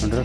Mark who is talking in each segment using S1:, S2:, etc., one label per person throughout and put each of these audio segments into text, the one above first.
S1: 100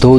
S1: 2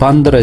S1: 15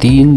S1: 3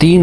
S1: 3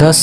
S1: 10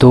S1: 2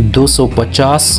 S1: 250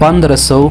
S1: 1500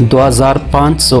S1: 2500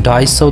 S1: 250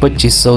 S1: 2500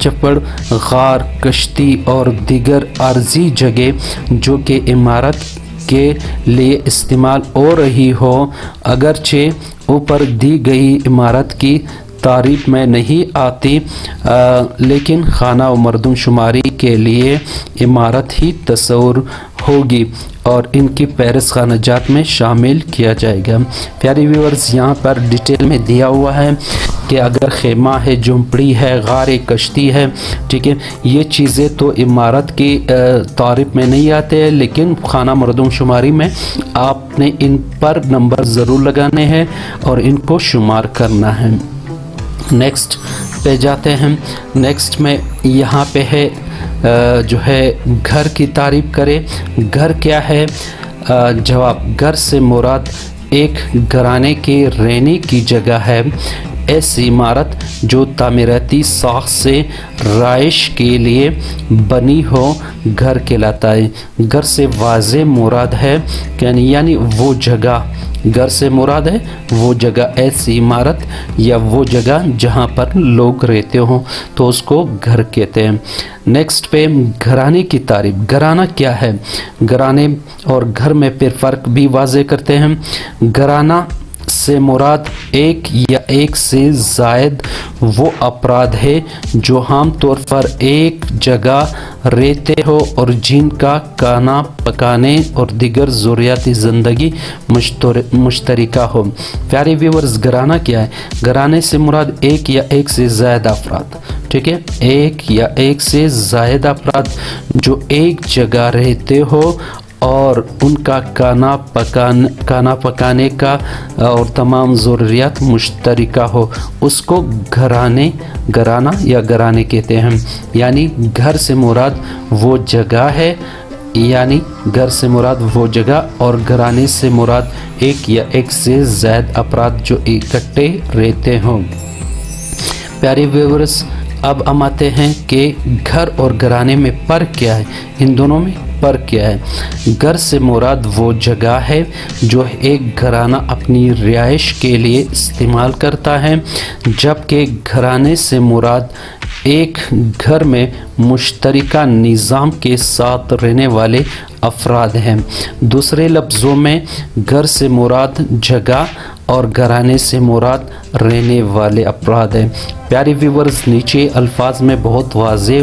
S1: چپڑ غار کشتی اور دیگر عارضی جگہ جو کہ عمارت کے لیے استعمال ہو رہی ہو اگرچہ اوپر دی گئی عمارت کی تعریف میں نہیں آتی لیکن خانہ و مردم شماری کے لیے عمارت ہی تصور ہوگی اور ان کی فہرست خانہ جات میں شامل کیا جائے گا۔ پیارے ویورز یہاں پر ڈیٹیل میں دیا ہوا ہے کہ اگر خیمہ ہے، جھونپڑی ہے، غار کشتی ہے، ٹھیک ہے، یہ چیزیں تو عمارت کی تعریف میں نہیں آتے ہیں لیکن خانہ مردم شماری میں آپ نے ان پر نمبر ضرور لگانے ہیں اور ان کو شمار کرنا ہے۔ نیکسٹ پہ جاتے ہیں۔ نیکسٹ میں یہاں پہ ہے جو ہے گھر کی تعریف کرے۔ گھر کیا ہے؟ جواب، گھر سے مراد ایک گھرانے کے رہنے کی جگہ ہے۔ ایسی عمارت جو تعمیراتی ساخت سے رہائش کے لیے بنی ہو گھر کہلاتا ہے۔ گھر سے واضح مراد ہے یعنی وہ جگہ، گھر سے مراد ہے وہ جگہ، ایسی عمارت یا وہ جگہ جہاں پر لوگ رہتے ہوں تو اس کو گھر کہتے ہیں۔ نیکسٹ پہ گھرانے کی تعریف۔ گھرانہ کیا ہے؟ گھرانے اور گھر میں پھر فرق بھی واضح کرتے ہیں۔ گھرانہ سے مراد ایک یا ایک سے زائد وہ افراد ہے جو عام طور پر ایک جگہ رہتے ہو اور جن کا کھانا پکانے اور دیگر ضروریاتی زندگی مشترکہ ہو۔ پیارے ویورز گھرانہ کیا ہے؟ گھرانے سے مراد ایک یا ایک سے زائد افراد، ٹھیک ہے، ایک یا ایک سے زائد افراد جو ایک جگہ رہتے ہو اور ان کا کھانا پکانے کا اور تمام ضروریات مشترکہ ہو، اس کو گھرانہ یا گھرانے کہتے ہیں۔ یعنی گھر سے مراد وہ جگہ ہے، یعنی گھر سے مراد وہ جگہ اور گھرانے سے مراد ایک یا ایک سے زائد افراد جو اکٹھے رہتے ہوں۔ پیارے ویورز اب ہم آتے ہیں کہ گھر اور گھرانے میں فرق کیا ہے، ان دونوں میں فرق کیا ہے۔ گھر سے مراد وہ جگہ ہے جو ایک گھرانہ اپنی رہائش کے لیے استعمال کرتا ہے، جبکہ گھرانے سے مراد ایک گھر میں مشترکہ نظام کے ساتھ رہنے والے افراد ہیں۔ دوسرے لفظوں میں گھر سے مراد جگہ اور گھرانے سے مراد رہنے والے افراد ہیں۔ پیارے ویورز نیچے الفاظ میں بہت واضح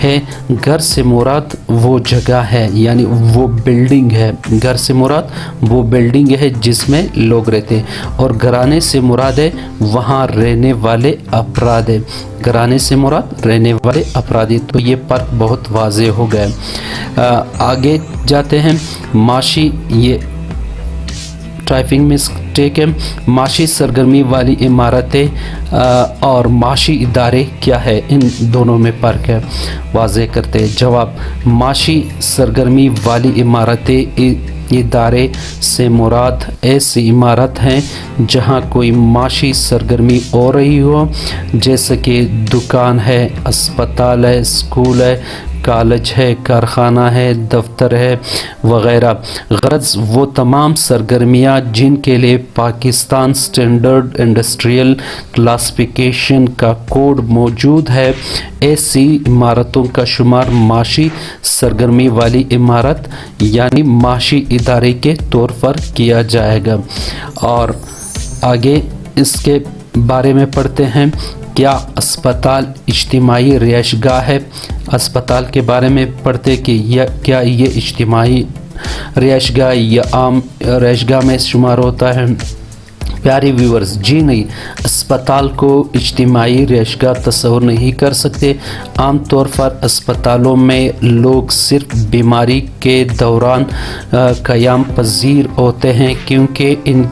S1: ہے، گھر سے مراد وہ جگہ ہے یعنی وہ بلڈنگ ہے، گھر سے مراد وہ بلڈنگ ہے جس میں لوگ رہتے ہیں، اور گھرانے سے مراد ہے وہاں رہنے والے افراد ہیں، گھرانے سے مراد رہنے والے افراد ہیں۔ تو یہ فرق بہت واضح ہو گیا۔ آگے جاتے ہیں۔ معاشی، یہ ٹائپنگ مسٹیک ہے۔ معاشی سرگرمی والی عمارتیں اور معاشی ادارے کیا ہے، ان دونوں میں فرق ہے، واضح کرتے ہیں۔ جواب، معاشی سرگرمی والی عمارتیں ادارے سے مراد ایسی عمارت ہیں جہاں کوئی معاشی سرگرمی ہو رہی ہو، جیسے کہ دکان ہے، اسپتال ہے، اسکول ہے، کالج ہے، کارخانہ ہے، دفتر ہے وغیرہ۔ غرض وہ تمام سرگرمیاں جن کے لیے پاکستان اسٹینڈرڈ انڈسٹریل کلاسیفیکیشن کا کوڈ موجود ہے، ایسی عمارتوں کا شمار معاشی سرگرمی والی عمارت یعنی معاشی ادارے کے طور پر کیا جائے گا۔ اور آگے اس کے بارے میں پڑھتے ہیں۔ کیا اسپتال اجتماعی رہائش گاہ ہے؟ اسپتال کے بارے میں پڑھتے کہ کیا یہ اجتماعی رہائش گاہ یا عام رہائش گاہ میں شمار ہوتا ہے؟ پیارے ویورز جی نہیں، اسپتال کو اجتماعی رہائش گاہ تصور نہیں کر سکتے۔ عام طور پر اسپتالوں میں لوگ صرف بیماری کے دوران قیام پذیر ہوتے ہیں کیونکہ ان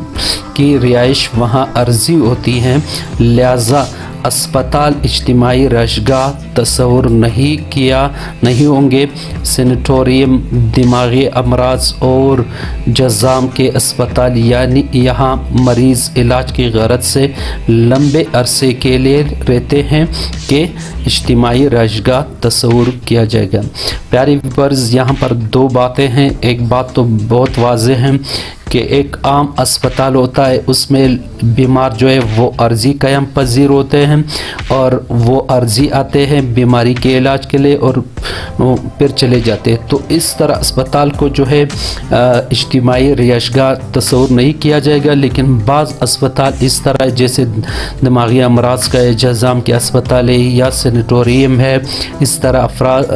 S1: کی رہائش وہاں عارضی ہوتی ہے، لہذا اسپتال اجتماعی رہائش گاہ تصور نہیں ہوں گے۔ سینیٹوریم، دماغی امراض اور جزام کے اسپتال یعنی یہاں مریض علاج کی غرض سے لمبے عرصے کے لیے رہتے ہیں کہ اجتماعی رہائش گاہ تصور کیا جائے گا۔ پیارے ویورز یہاں پر دو باتیں ہیں، ایک بات تو بہت واضح ہے کہ ایک عام اسپتال ہوتا ہے، اس میں بیمار جو ہے وہ عرضی قیام پذیر ہوتے ہیں اور وہ عرضی آتے ہیں بیماری کے علاج کے لیے اور پھر چلے جاتے ہیں۔ تو اس طرح اسپتال کو جو ہے اجتماعی رہائش گاہ تصور نہیں کیا جائے گا، لیکن بعض اسپتال اس طرح جیسے دماغی امراض کا جزام کے اسپتال ہے یا سینیٹوریم ہے، اس طرح افراد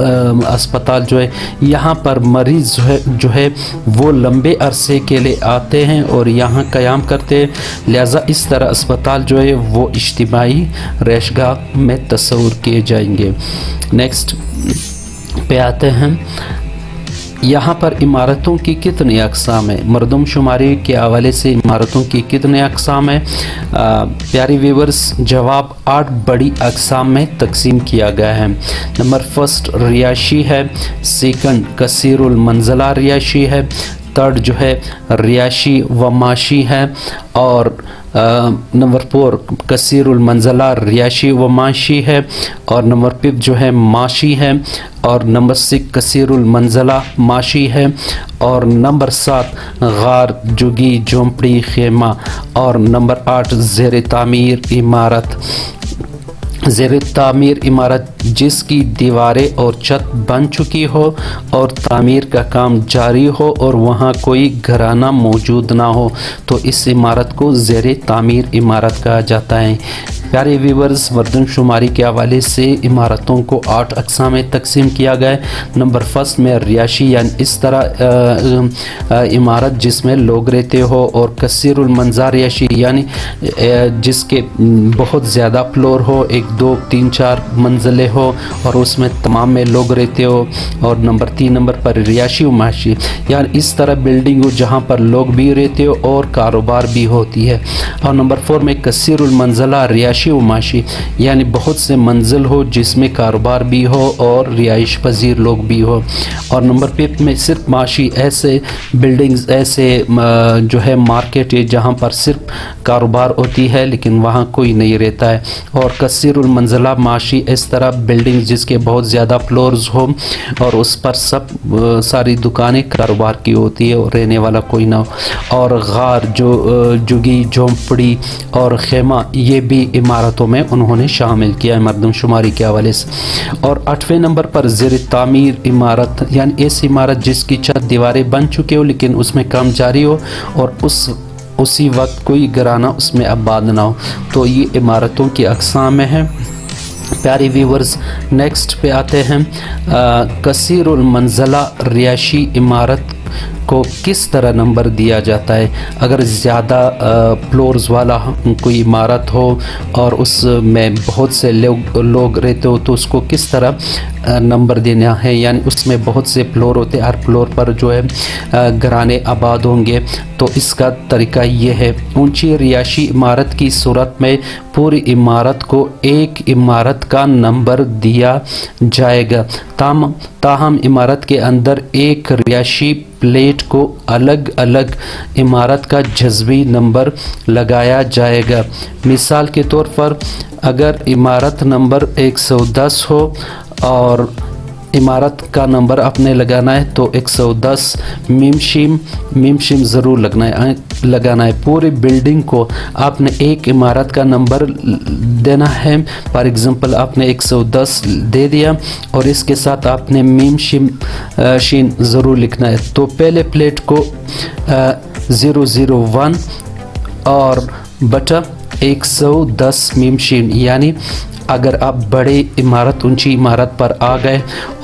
S1: اسپتال جو ہے یہاں پر مریض جو ہے وہ لمبے عرصے کے لیے آتے ہیں اور یہاں قیام کرتے ہیں، لہذا اس طرح اسپتال جو ہے وہ اجتماعی رہائش گاہ میں تصور کیے جائیں گے۔ نیکسٹ پہ آتے ہیں، یہاں پر عمارتوں کی کتنی اقسام ہیں؟ مردم شماری کے حوالے سے عمارتوں کی کتنے اقسام ہیں؟ پیارے ویورز، جواب 8 بڑی اقسام میں تقسیم کیا گیا ہے۔ نمبر فرسٹ رہائشی ہے، سیکنڈ کثیر المنزلہ رہائشی ہے، تھرڈ جو ہے رہائشی و معاشی ہے، اور نمبر 4 کثیر المنزلہ رہائشی و معاشی ہے، اور نمبر 5 جو ہے معاشی ہے، اور نمبر 6 کثیر المنزلہ معاشی ہے، اور نمبر 7 غار جگی جھونپڑی خیمہ، اور نمبر 8 زیر تعمیر عمارت۔ زیر تعمیر عمارت جس کی دیواریں اور چھت بن چکی ہو اور تعمیر کا کام جاری ہو اور وہاں کوئی گھرانہ موجود نہ ہو تو اس عمارت کو زیر تعمیر عمارت کہا جاتا ہے۔ پیارے ویورز، مردم شماری کے حوالے سے عمارتوں کو 8 اقسام میں تقسیم کیا گیا ہے۔ نمبر فرسٹ میں رہائشی، یعنی اس طرح عمارت جس میں لوگ رہتے ہو، اور کثیر المنزلہ رہائشی یعنی جس کے بہت زیادہ فلور ہو، 1 2 3 4 منزلیں ہو اور اس میں تمام میں لوگ رہتے ہو، اور نمبر 3 نمبر پر رہائشی و معاشی یعنی اس طرح بلڈنگ ہو جہاں پر لوگ بھی رہتے ہو اور کاروبار بھی ہوتی ہے، اور نمبر 4 میں کثیر المنزلہ رہائشی و معاشی یعنی بہت سے منزل ہو جس میں کاروبار بھی ہو اور رہائش پذیر لوگ بھی ہو، اور نمبر 5 میں صرف معاشی ایسے بلڈنگز ایسے جو ہے مارکیٹ ہے جہاں پر صرف کاروبار ہوتی ہے لیکن وہاں کوئی نہیں رہتا ہے، اور کثیر المنزلہ معاشی اس طرح بلڈنگ جس کے بہت زیادہ فلورز ہو اور اس پر سب ساری دکانیں کاروبار کی ہوتی ہے اور رہنے والا کوئی نہ ہو، اور غار جو جگی جھونپڑی اور خیمہ یہ بھی عمارتوں میں انہوں نے شامل کیا ہے مردم شماری کے حوالے سے۔ اور 8ویں نمبر پر زیر تعمیر عمارت یعنی ایسی عمارت جس کی چھت دیواریں بن چکے ہو لیکن اس میں کام جاری ہو اور اسی وقت کوئی گھرانہ اس میں آباد نہ ہو، تو یہ عمارتوں کی اقسام میں ہیں۔ پیارے ویورز، نیکسٹ پہ آتے ہیں، کثیر المنزلہ رہائشی عمارت کو کس طرح نمبر دیا جاتا ہے؟ اگر زیادہ فلورز والا کوئی عمارت ہو اور اس میں بہت سے لوگ رہتے ہو تو اس کو کس طرح نمبر دینا ہے؟ یعنی اس میں بہت سے فلور ہوتے ہیں، ہر فلور پر جو ہے گھرانے آباد ہوں گے، تو اس کا طریقہ یہ ہے، اونچی رہائشی عمارت کی صورت میں پوری عمارت کو ایک عمارت کا نمبر دیا جائے گا، تاہم عمارت کے اندر ایک رہائشی پلیٹ کو الگ الگ عمارت کا جزوی نمبر لگایا جائے گا۔ مثال کے طور پر اگر عمارت نمبر 110 ہو اور عمارت کا نمبر آپ نے لگانا ہے تو 110 میم شیم ضرور لگانا ہے۔ پوری بلڈنگ کو آپ نے ایک عمارت کا نمبر دینا ہے، فار ایگزامپل آپ نے 110 دے دیا اور اس کے ساتھ آپ نے میم شین ضرور لکھنا ہے، تو پہلے پلیٹ کو 001 اور بٹا 110 میم شین، یعنی اگر آپ بڑے عمارت اونچی عمارت پر آ گئے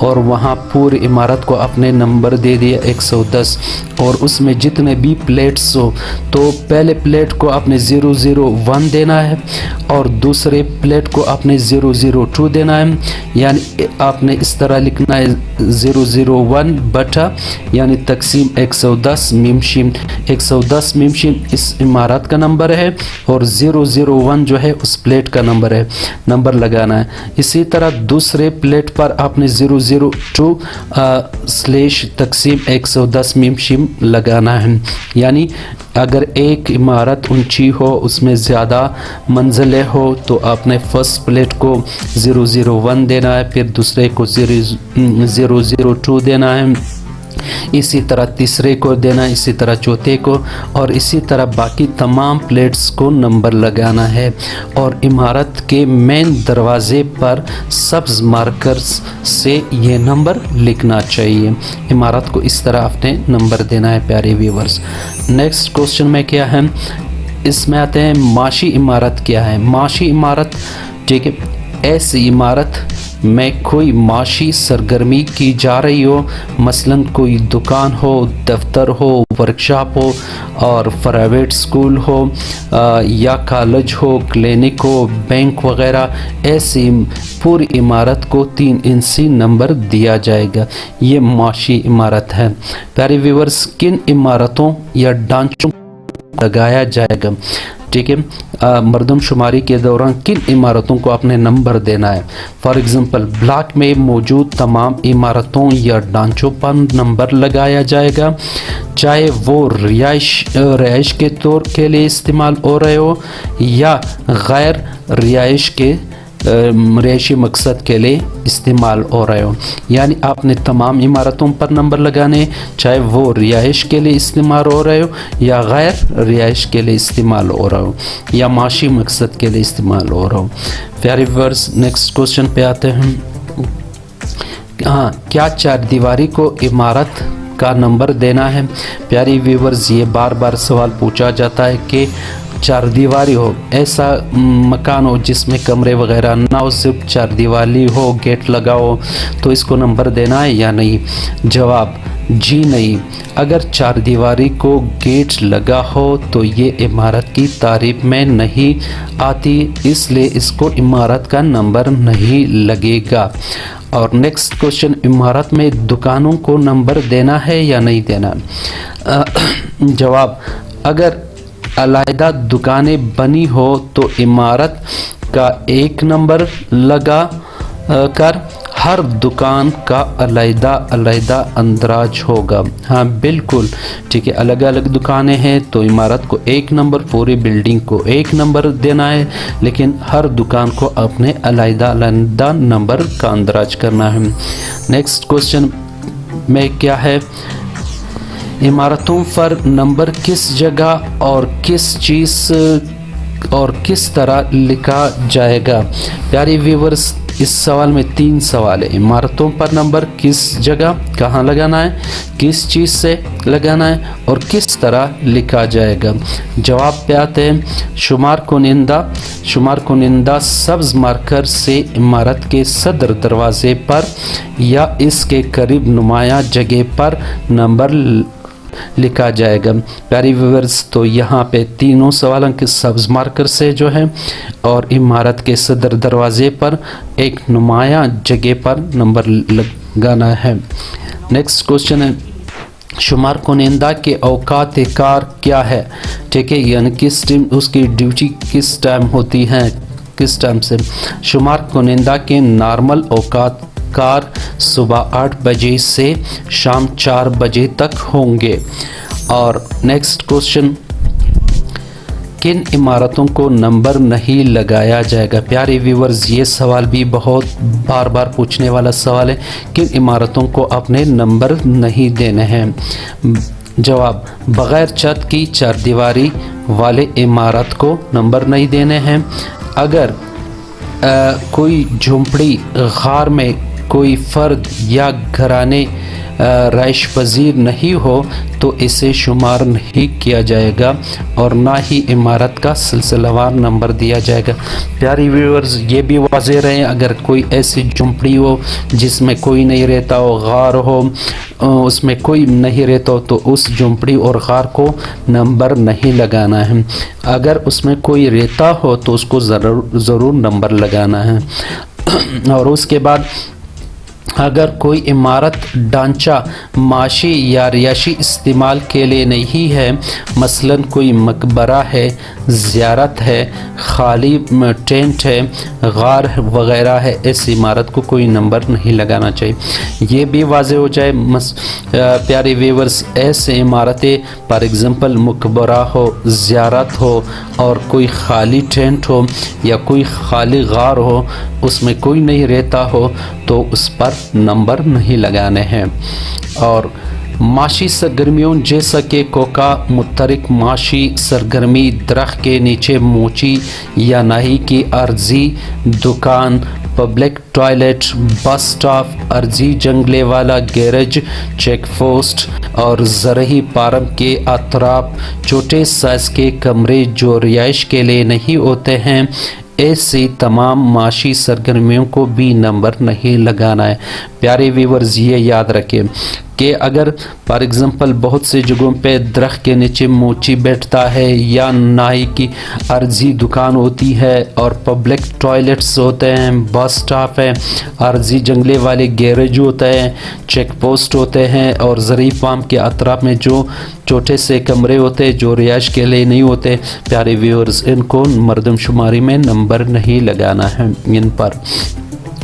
S1: اور وہاں پوری عمارت کو اپنے نمبر دے دیا 110 اور اس میں جتنے بھی پلیٹس ہو تو پہلے پلیٹ کو آپ نے 001 دینا ہے اور دوسرے پلیٹ کو آپ نے 002 دینا ہے، یعنی آپ نے اس طرح لکھنا ہے 001 بٹا یعنی تقسیم 110 میم شیم، 110 میم شیم اس عمارت کا نمبر ہے اور 001 جو ہے اس پلیٹ کا نمبر ہے، نمبر لگانا ہے۔ اسی طرح دوسرے پلیٹ پر آپ نے 002 سلیش تقسیم 110 میم شیم لگانا ہے، یعنی اگر ایک عمارت اونچی ہو اس میں زیادہ منزلیں ہو تو آپ نے فرسٹ پلیٹ کو 001 دینا ہے، پھر دوسرے کو 002 دینا ہے، اسی طرح تیسرے کو دینا، اسی طرح چوتھے کو، اور اسی طرح باقی تمام پلیٹس کو نمبر لگانا ہے، اور عمارت کے مین دروازے پر سبز مارکرز سے یہ نمبر لکھنا چاہیے۔ عمارت کو اس طرح اپنے نمبر دینا ہے پیارے ویورز۔ نیکسٹ کوسچن میں کیا ہے، اس میں آتے ہیں معاشی عمارت کیا ہے۔ معاشی عمارت، ٹھیک ہے، ایسی عمارت میں کوئی معاشی سرگرمی کی جا رہی ہو، مثلا کوئی دکان ہو، دفتر ہو، ورکشاپ ہو، اور پرائیویٹ اسکول ہو، یا کالج ہو، کلینک ہو، بینک وغیرہ، ایسی پوری عمارت کو 3 انچی نمبر دیا جائے گا۔ یہ معاشی عمارت ہے۔ پیارے ویورز، کن عمارتوں یا ڈھانچوں لگایا جائے گا، ٹھیک ہے، مردم شماری کے دوران کن عمارتوں کو اپنے نمبر دینا ہے۔ فار ایگزامپل، بلاک میں موجود تمام عمارتوں یا ڈھانچوں پر نمبر لگایا جائے گا، چاہے وہ رہائش کے طور کے لیے استعمال ہو رہے ہو یا غیر رہائشی مقصد کے لیے استعمال ہو رہے ہو۔ یعنی آپ نے تمام عمارتوں پر نمبر لگانے، چاہے وہ رہائش کے لیے استعمال ہو رہے ہو یا غیر رہائش کے لیے استعمال ہو رہا ہو یا معاشی مقصد کے لیے استعمال ہو رہا ہو۔ پیارے ویورز، نیکسٹ کوسچن پہ آتے ہیں۔ کیا چار دیواری کو عمارت کا نمبر دینا ہے؟ پیاری ویورز، یہ بار بار سوال پوچھا جاتا ہے کہ چار دیواری ہو، ایسا مکان ہو جس میں کمرے وغیرہ نہ ہو، صرف چار دیواری ہو، گیٹ لگا ہو، تو اس کو نمبر دینا ہے یا نہیں؟ جواب جی نہیں۔ اگر چار دیواری کو گیٹ لگا ہو تو یہ عمارت کی تعریف میں نہیں آتی، اس لیے اس کو عمارت کا نمبر نہیں لگے گا۔ اور نیکسٹ کوشچن، عمارت میں دکانوں کو نمبر دینا ہے یا نہیں دینا؟ جواب، اگر علیحدہ دکانیں بنی ہو تو عمارت کا 1 نمبر لگا کر ہر دکان کا علیحدہ اندراج ہوگا۔ ہاں بالکل ٹھیک ہے، الگ الگ دکانیں ہیں تو عمارت کو 1 نمبر، پوری بلڈنگ کو 1 نمبر دینا ہے، لیکن ہر دکان کو اپنے علیحدہ نمبر کا اندراج کرنا ہے۔ نیکسٹ کوسچن میں کیا ہے، عمارتوں پر نمبر کس جگہ اور کس چیز اور کس طرح لکھا جائے گا؟ پیارے ویورز، اس سوال میں 3 سوال ہیں۔ عمارتوں پر نمبر کس جگہ، کہاں لگانا ہے، کس چیز سے لگانا ہے، اور کس طرح لکھا جائے گا۔ جواب پہ آتے ہیں، شمار کنندہ سبز مارکر سے عمارت کے صدر دروازے پر یا اس کے قریب نمایاں جگہ پر نمبر لکھا جائے گا۔ پیاری ویورز، تو یہاں پہ تینوں سوالوں کے سبز مارکر سے جو ہے اور عمارت کے صدر دروازے پر ایک نمایاں جگہ پر نمبر لگانا ہے۔ نیکسٹ کوسچن ہے، شمار کنندہ کے اوقات کار کیا ہے؟ ٹھیک ہے، یعنی کس ٹائم اس کی ڈیوٹی کس ٹائم ہوتی ہے، کس ٹائم سے؟ شمار کنندہ کے نارمل اوقات کار صبح 8 بجے سے شام 4 بجے تک ہوں گے۔ اور نیکسٹ کوسچن، کن عمارتوں کو نمبر نہیں لگایا جائے گا؟ پیارے ویورز، یہ سوال بھی بہت بار بار پوچھنے والا سوال ہے، کن عمارتوں کو اپنے نمبر نہیں دینے ہیں؟ جواب، بغیر چھت کی 4 دیواری والے عمارت کو نمبر نہیں دینے ہیں۔ اگر کوئی جھونپڑی غار میں کوئی فرد یا گھرانے رہائش پذیر نہیں ہو تو اسے شمار نہیں کیا جائے گا اور نہ ہی عمارت کا سلسلہ وار نمبر دیا جائے گا۔ پیاری ویورز، یہ بھی واضح رہے، اگر کوئی ایسی جھونپڑی ہو جس میں کوئی نہیں رہتا ہو، غار ہو اس میں کوئی نہیں رہتا ہو، تو اس جھونپڑی اور غار کو نمبر نہیں لگانا ہے۔ اگر اس میں کوئی رہتا ہو تو اس کو ضرور نمبر لگانا ہے۔ اور اس کے بعد اگر کوئی عمارت ڈھانچہ معاشی یا رہائشی استعمال کے لیے نہیں ہے، مثلا کوئی مقبرہ ہے، زیارت ہے، خالی ٹینٹ ہے، غار وغیرہ ہے، اس عمارت کو کوئی نمبر نہیں لگانا چاہیے۔ یہ بھی واضح ہو جائے پیارے ویورز، ایسے عمارتیں فار ایگزامپل مقبرہ ہو، زیارت ہو اور کوئی خالی ٹینٹ ہو یا کوئی خالی غار ہو، اس میں کوئی نہیں رہتا ہو تو اس پر نمبر نہیں لگانے ہیں۔ اور معاشی سرگرمیوں جیسا کہ کوکا متحرک معاشی سرگرمی درخت کے نیچے موچی یا ناہی کی عرضی دکان، پبلک ٹوائلٹ، بس سٹاپ، عرضی جنگلے والا گیرج، چیک پوسٹ اور زرعی فارم کے اطراف چھوٹے سائز کے کمرے جو رہائش کے لیے نہیں ہوتے ہیں، ایسی تمام معاشی سرگرمیوں کو بھی نمبر نہیں لگانا ہے۔ پیارے ویورز یہ یاد رکھیں کہ اگر فار ایگزامپل بہت سے جگہوں پہ درخت کے نیچے موچی بیٹھتا ہے یا نائی کی عرضی دکان ہوتی ہے اور پبلک ٹوائلٹس ہوتے ہیں، بس سٹاپ ہے، عرضی جنگلے والے گیرج ہوتے ہیں، چیک پوسٹ ہوتے ہیں اور زرعی فارم کے اطراف میں جو چھوٹے سے کمرے ہوتے ہیں جو رہائش کے لیے نہیں ہوتے، پیارے ویورز ان کو مردم شماری میں نمبر نہیں لگانا ہے ان پر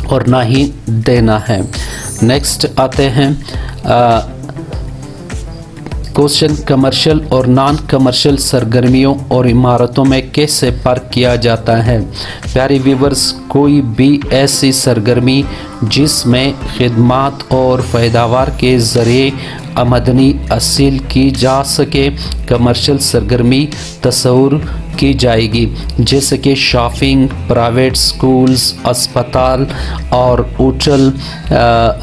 S1: اور نہ ہی دینا ہے۔ نیکسٹ آتے ہیں کوشچن، کمرشل اور نان کمرشل سرگرمیوں اور عمارتوں میں کیسے فرق کیا جاتا ہے؟ پیارے ویورز، کوئی بھی ایسی سرگرمی جس میں خدمات اور پیداوار کے ذریعے آمدنی حاصل کی جا سکے کمرشل سرگرمی تصور کی جائے گی، جیسے کہ شاپنگ، پرائیویٹ سکولز، اسپتال اور ہوٹل،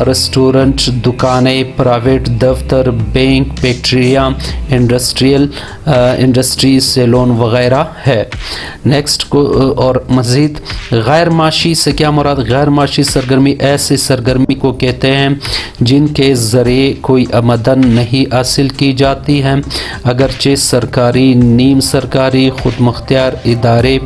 S1: ریسٹورنٹ، دکانیں، پرائیویٹ دفتر، بینک، فیکٹریاں، انڈسٹری، سیلون وغیرہ ہے۔ نیکسٹ اور مزید غیر معاشی سے کیا مراد؟ غیر معاشی سرگرمی ایسی سرگرمی کو کہتے ہیں جن کے ذریعے کوئی آمدن نہیں حاصل کی جاتی ہے، اگرچہ سرکاری، نیم سرکاری، خود مختار ادارے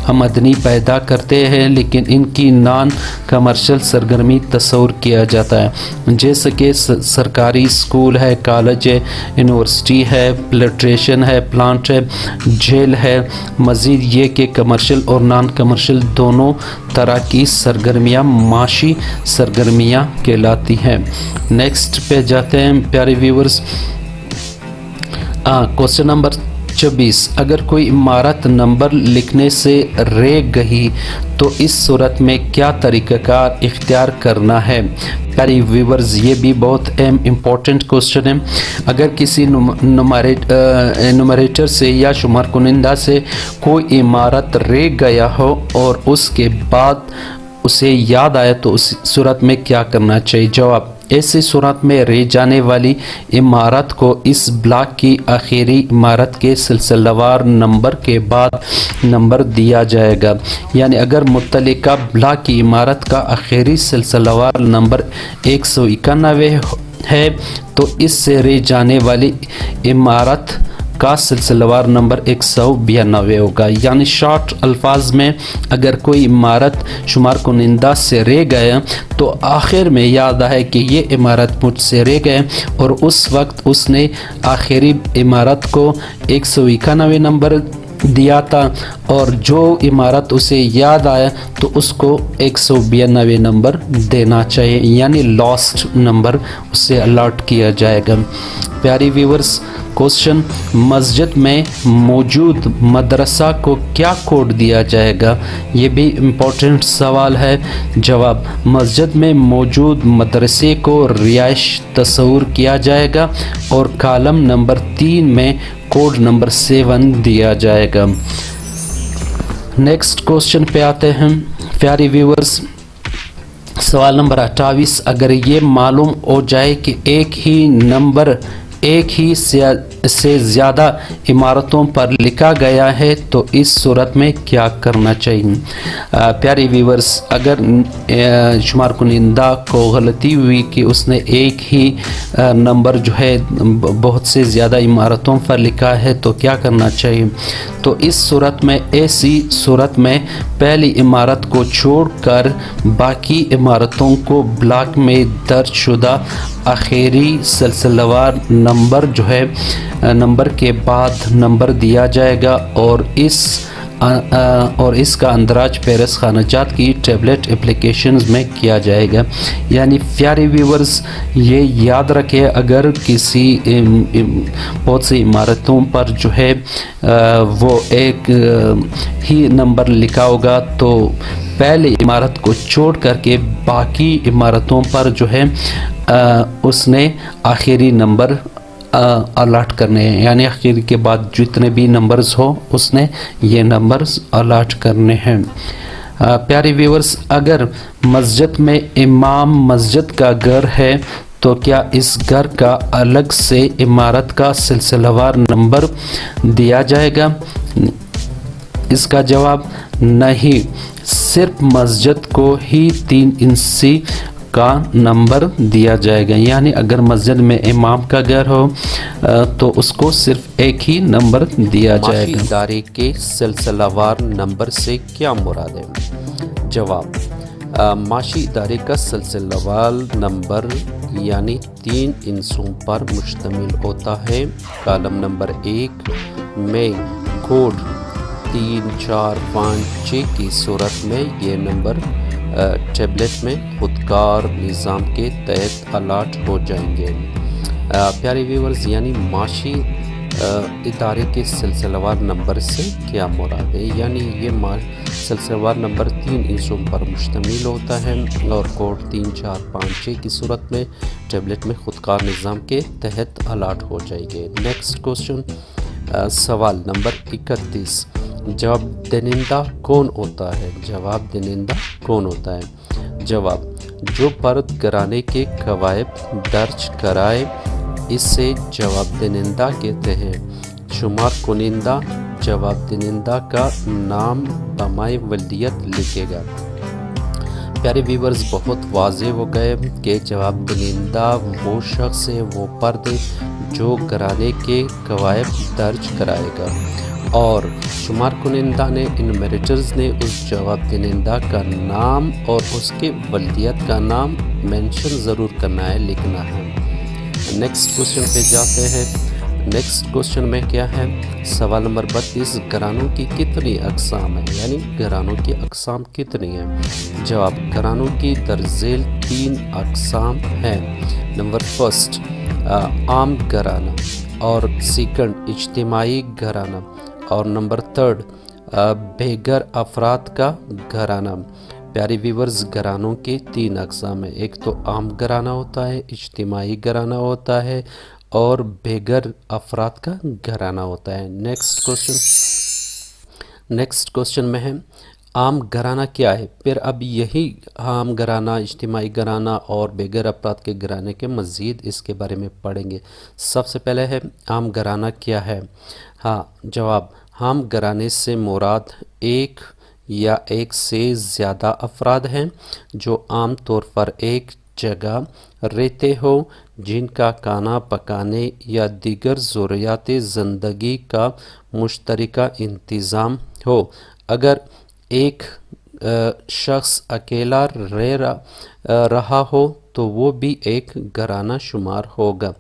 S1: آمدنی پیدا کرتے ہیں لیکن ان کی نان کمرشل سرگرمی تصور کیا جاتا ہے، جیسے کہ سرکاری اسکول ہے، کالج ہے، یونیورسٹی ہے، الیکٹریشین ہے، پلانٹ ہے، جیل ہے۔ مزید یہ کہ کمرشل اور نان کمرشل دونوں طرح کی سرگرمیاں معاشی سرگرمیاں کہلاتی ہیں۔ نیکسٹ پہ جاتے ہیں پیارے ویورز۔ کوسچن نمبر 24، اگر کوئی عمارت نمبر لکھنے سے رہ گئی تو اس صورت میں کیا طریقہ کار اختیار کرنا ہے؟ پیارے ویورز یہ بھی بہت امپورٹنٹ کوسچن ہے۔ اگر کسی نمبریٹر سے یا شمار کنندہ سے کوئی عمارت رہ گیا ہو اور اس کے بعد اسے یاد آیا تو اس صورت میں کیا کرنا چاہیے؟ جواب، ایسی صورت میں رہ جانے والی عمارت کو اس بلاک کی آخری عمارت کے سلسلہ وار نمبر کے بعد نمبر دیا جائے گا، یعنی اگر متعلقہ بلاک کی عمارت کا آخری سلسلہ وار نمبر 191 ہے تو اس سے رہ جانے والی عمارت کا سلسلہ وار نمبر 192 ہوگا۔ یعنی شارٹ الفاظ میں اگر کوئی عمارت شمار کنندہ سے رہ گیا تو آخر میں یاد آئے کہ یہ عمارت مجھ سے رہ گئے اور اس وقت اس نے آخری عمارت کو 191 نمبر دیا تھا اور جو عمارت اسے یاد آیا تو اس کو 192 نمبر دینا چاہیے، یعنی لاسٹ نمبر اسے الاٹ کیا جائے گا۔ پیاری ویورز، کوسچن، مسجد میں موجود مدرسہ کو کیا کوڈ دیا جائے گا؟ یہ بھی امپورٹنٹ سوال ہے۔ جواب، مسجد میں موجود مدرسے کو رہائش تصور کیا جائے گا اور کالم نمبر 3 میں کوڈ نمبر 7 دیا جائے گا۔ نیکسٹ کوسچن پہ آتے ہیں پیاری ویورز۔ سوال نمبر 28، اگر یہ معلوم ہو جائے کہ ایک ہی نمبر ایک ہی سے زیادہ عمارتوں پر لکھا گیا ہے تو اس صورت میں کیا کرنا چاہیے؟ پیارے ویورز، اگر شمار کنندہ کو غلطی ہوئی کہ اس نے ایک ہی نمبر جو ہے بہت سے زیادہ عمارتوں پر لکھا ہے تو کیا کرنا چاہیے؟ تو اس صورت میں، ایسی صورت میں پہلی عمارت کو چھوڑ کر باقی عمارتوں کو بلاک میں درج شدہ آخری سلسلہ وار نمبر جو ہے نمبر کے بعد نمبر دیا جائے گا اور اس کا اندراج پیرس خانہ جات کی ٹیبلٹ اپلیکیشنز میں کیا جائے گا۔ یعنی پیارے ویورز یہ یاد رکھے، اگر کسی بہت سی عمارتوں پر جو ہے وہ ایک ہی نمبر لکھا ہوگا تو پہلی عمارت کو چھوڑ کر کے باقی عمارتوں پر جو ہے اس نے آخری نمبر الاٹ کرنے ہیں، یعنی آخر کے بعد جتنے بھی نمبرز ہو اس نے یہ نمبرز الاٹ کرنے ہیں۔ پیارے ویورز، اگر مسجد میں امام مسجد کا گھر ہے تو کیا اس گھر کا الگ سے عمارت کا سلسلہ وار نمبر دیا جائے گا؟ اس کا جواب نہیں، صرف مسجد کو ہی 3 انچی کا نمبر دیا جائے گا، یعنی اگر مسجد میں امام کا گھر ہو تو اس کو صرف ایک ہی نمبر دیا جائے گا۔ معاشی ادارے کے سلسلہ وار نمبر سے کیا مراد ہے؟ جواب، معاشی ادارے کا سلسلہ وار نمبر یعنی 3 انچوں پر مشتمل ہوتا ہے۔ کالم نمبر 1 میں کوڈ 3 4 5 6 کی صورت میں یہ نمبر ٹیبلٹ میں خودکار نظام کے تحت الاٹ ہو جائیں گے۔ پیارے ویورز، یعنی معاشی ادارے کے سلسلہ وار نمبر سے کیا مراد ہے؟ یعنی یہ سلسلہ وار نمبر 3 انچوں پر مشتمل ہوتا ہے اور کوڈ 3 4 5 6 کی صورت میں ٹیبلٹ میں خودکار نظام کے تحت الاٹ ہو جائیں گے۔ نیکسٹ کوشچن، سوال نمبر 31، جواب دہندہ کون ہوتا ہے؟ جواب دہندہ کون ہوتا ہے؟ جواب، جو فرد گھرانے کے قواعد درج کرائے اسے جواب دہندہ کہتے ہیں۔ شمار کنندہ جواب دہندہ کا نام بمائے ولدیت لکھے گا۔ پیارے ویورز، بہت واضح ہو گئے کہ جواب دہندہ وہ شخص ہے، وہ فرد جو گھرانے کے قواعد درج کرائے گا، اور شمار کنندہ نے انمیریٹرز نے اس جواب دہندہ کا نام اور اس کے ولدیت کا نام مینشن ضرور کرنا ہے، لکھنا ہے۔ نیکسٹ کوشچن پہ جاتے ہیں۔ نیکسٹ کوشچن میں کیا ہے؟ سوال نمبر 32، گھرانوں کی کتنی اقسام ہیں؟ یعنی گھرانوں کی اقسام کتنی ہیں؟ جواب، گھرانوں کی درذیل 3 اقسام ہیں۔ نمبر 1 عام گھرانہ، اور سیکنڈ اجتماعی گھرانہ، اور نمبر 3 بے گھر افراد کا گھرانہ۔ پیارے ویورز، گھرانوں کے 3 اقسام ہیں، ایک تو عام گھرانہ ہوتا ہے، اجتماعی گھرانہ ہوتا ہے، اور بے گھر افراد کا گھرانہ ہوتا ہے۔ نیکسٹ کوشچن میں ہے عام گھرانہ کیا ہے؟ پھر اب یہی عام گھرانہ، اجتماعی گھرانہ اور بے گھر افراد کے گھرانے کے مزید اس کے بارے میں پڑھیں گے۔ سب سے پہلے ہے عام گھرانہ کیا ہے؟ ہاں، جواب، عام گھرانے سے مراد ایک یا ایک سے زیادہ افراد ہیں جو عام طور پر ایک جگہ رہتے ہو، جن کا کھانا پکانے یا دیگر ضروریات زندگی کا مشترکہ انتظام ہو۔ اگر ایک شخص اکیلا رہا ہو تو وہ بھی ایک گھرانہ شمار ہوگا۔